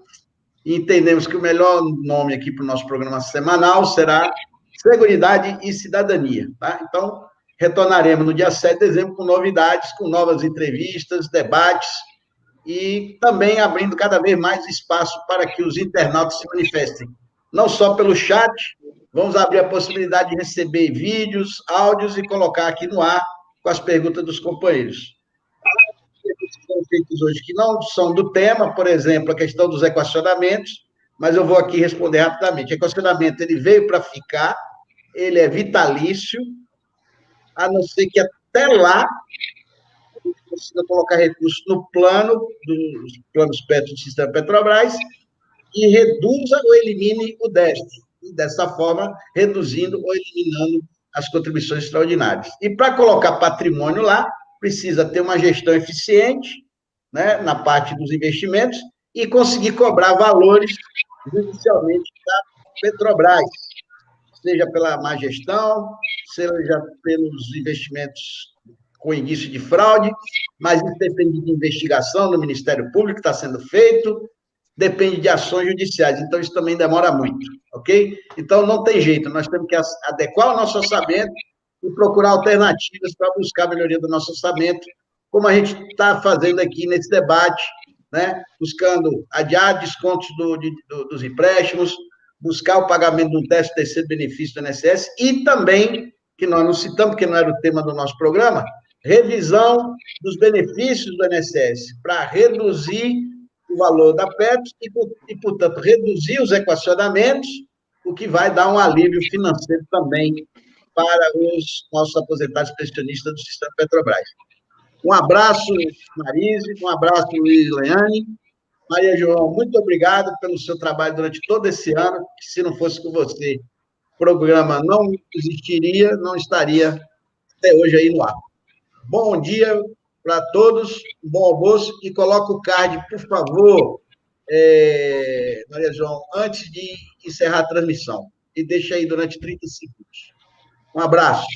e entendemos que o melhor nome aqui para o nosso programa semanal será Seguridade e Cidadania, tá? Então, retornaremos no dia 7 de dezembro com novidades, com novas entrevistas, debates, e também abrindo cada vez mais espaço para que os internautas se manifestem, não só pelo chat, vamos abrir a possibilidade de receber vídeos, áudios e colocar aqui no ar com as perguntas dos companheiros. Que são feitos hoje que não são do tema, por exemplo, a questão dos equacionamentos, mas eu vou aqui responder rapidamente. O equacionamento, ele veio para ficar, ele é vitalício, a não ser que até lá precisa colocar recursos no plano dos planos Petro do sistema Petrobras e reduza ou elimine o déficit, e dessa forma reduzindo ou eliminando as contribuições extraordinárias. E para colocar patrimônio lá, precisa ter uma gestão eficiente, né, na parte dos investimentos e conseguir cobrar valores judicialmente da Petrobras, seja pela má gestão, seja pelos investimentos com indício de fraude, mas isso depende de investigação no Ministério Público que está sendo feito, depende de ações judiciais, então isso também demora muito, ok? Então não tem jeito, nós temos que adequar o nosso orçamento e procurar alternativas para buscar a melhoria do nosso orçamento, como a gente está fazendo aqui nesse debate, né? Buscando adiar descontos dos empréstimos, buscar o pagamento de um 13º benefício do INSS e também, que nós não citamos, porque não era o tema do nosso programa, revisão dos benefícios do INSS, para reduzir o valor da Petro e, portanto, reduzir os equacionamentos, o que vai dar um alívio financeiro também para os nossos aposentados pensionistas do sistema Petrobras. Um abraço, Marise, um abraço, Luiz Leane. Maria João, muito obrigado pelo seu trabalho durante todo esse ano, que se não fosse com você, o programa não existiria, não estaria até hoje aí no ar. Bom dia para todos, um bom almoço, e coloca o card, por favor, Maria João, antes de encerrar a transmissão, e deixa aí durante 30 segundos. Um abraço.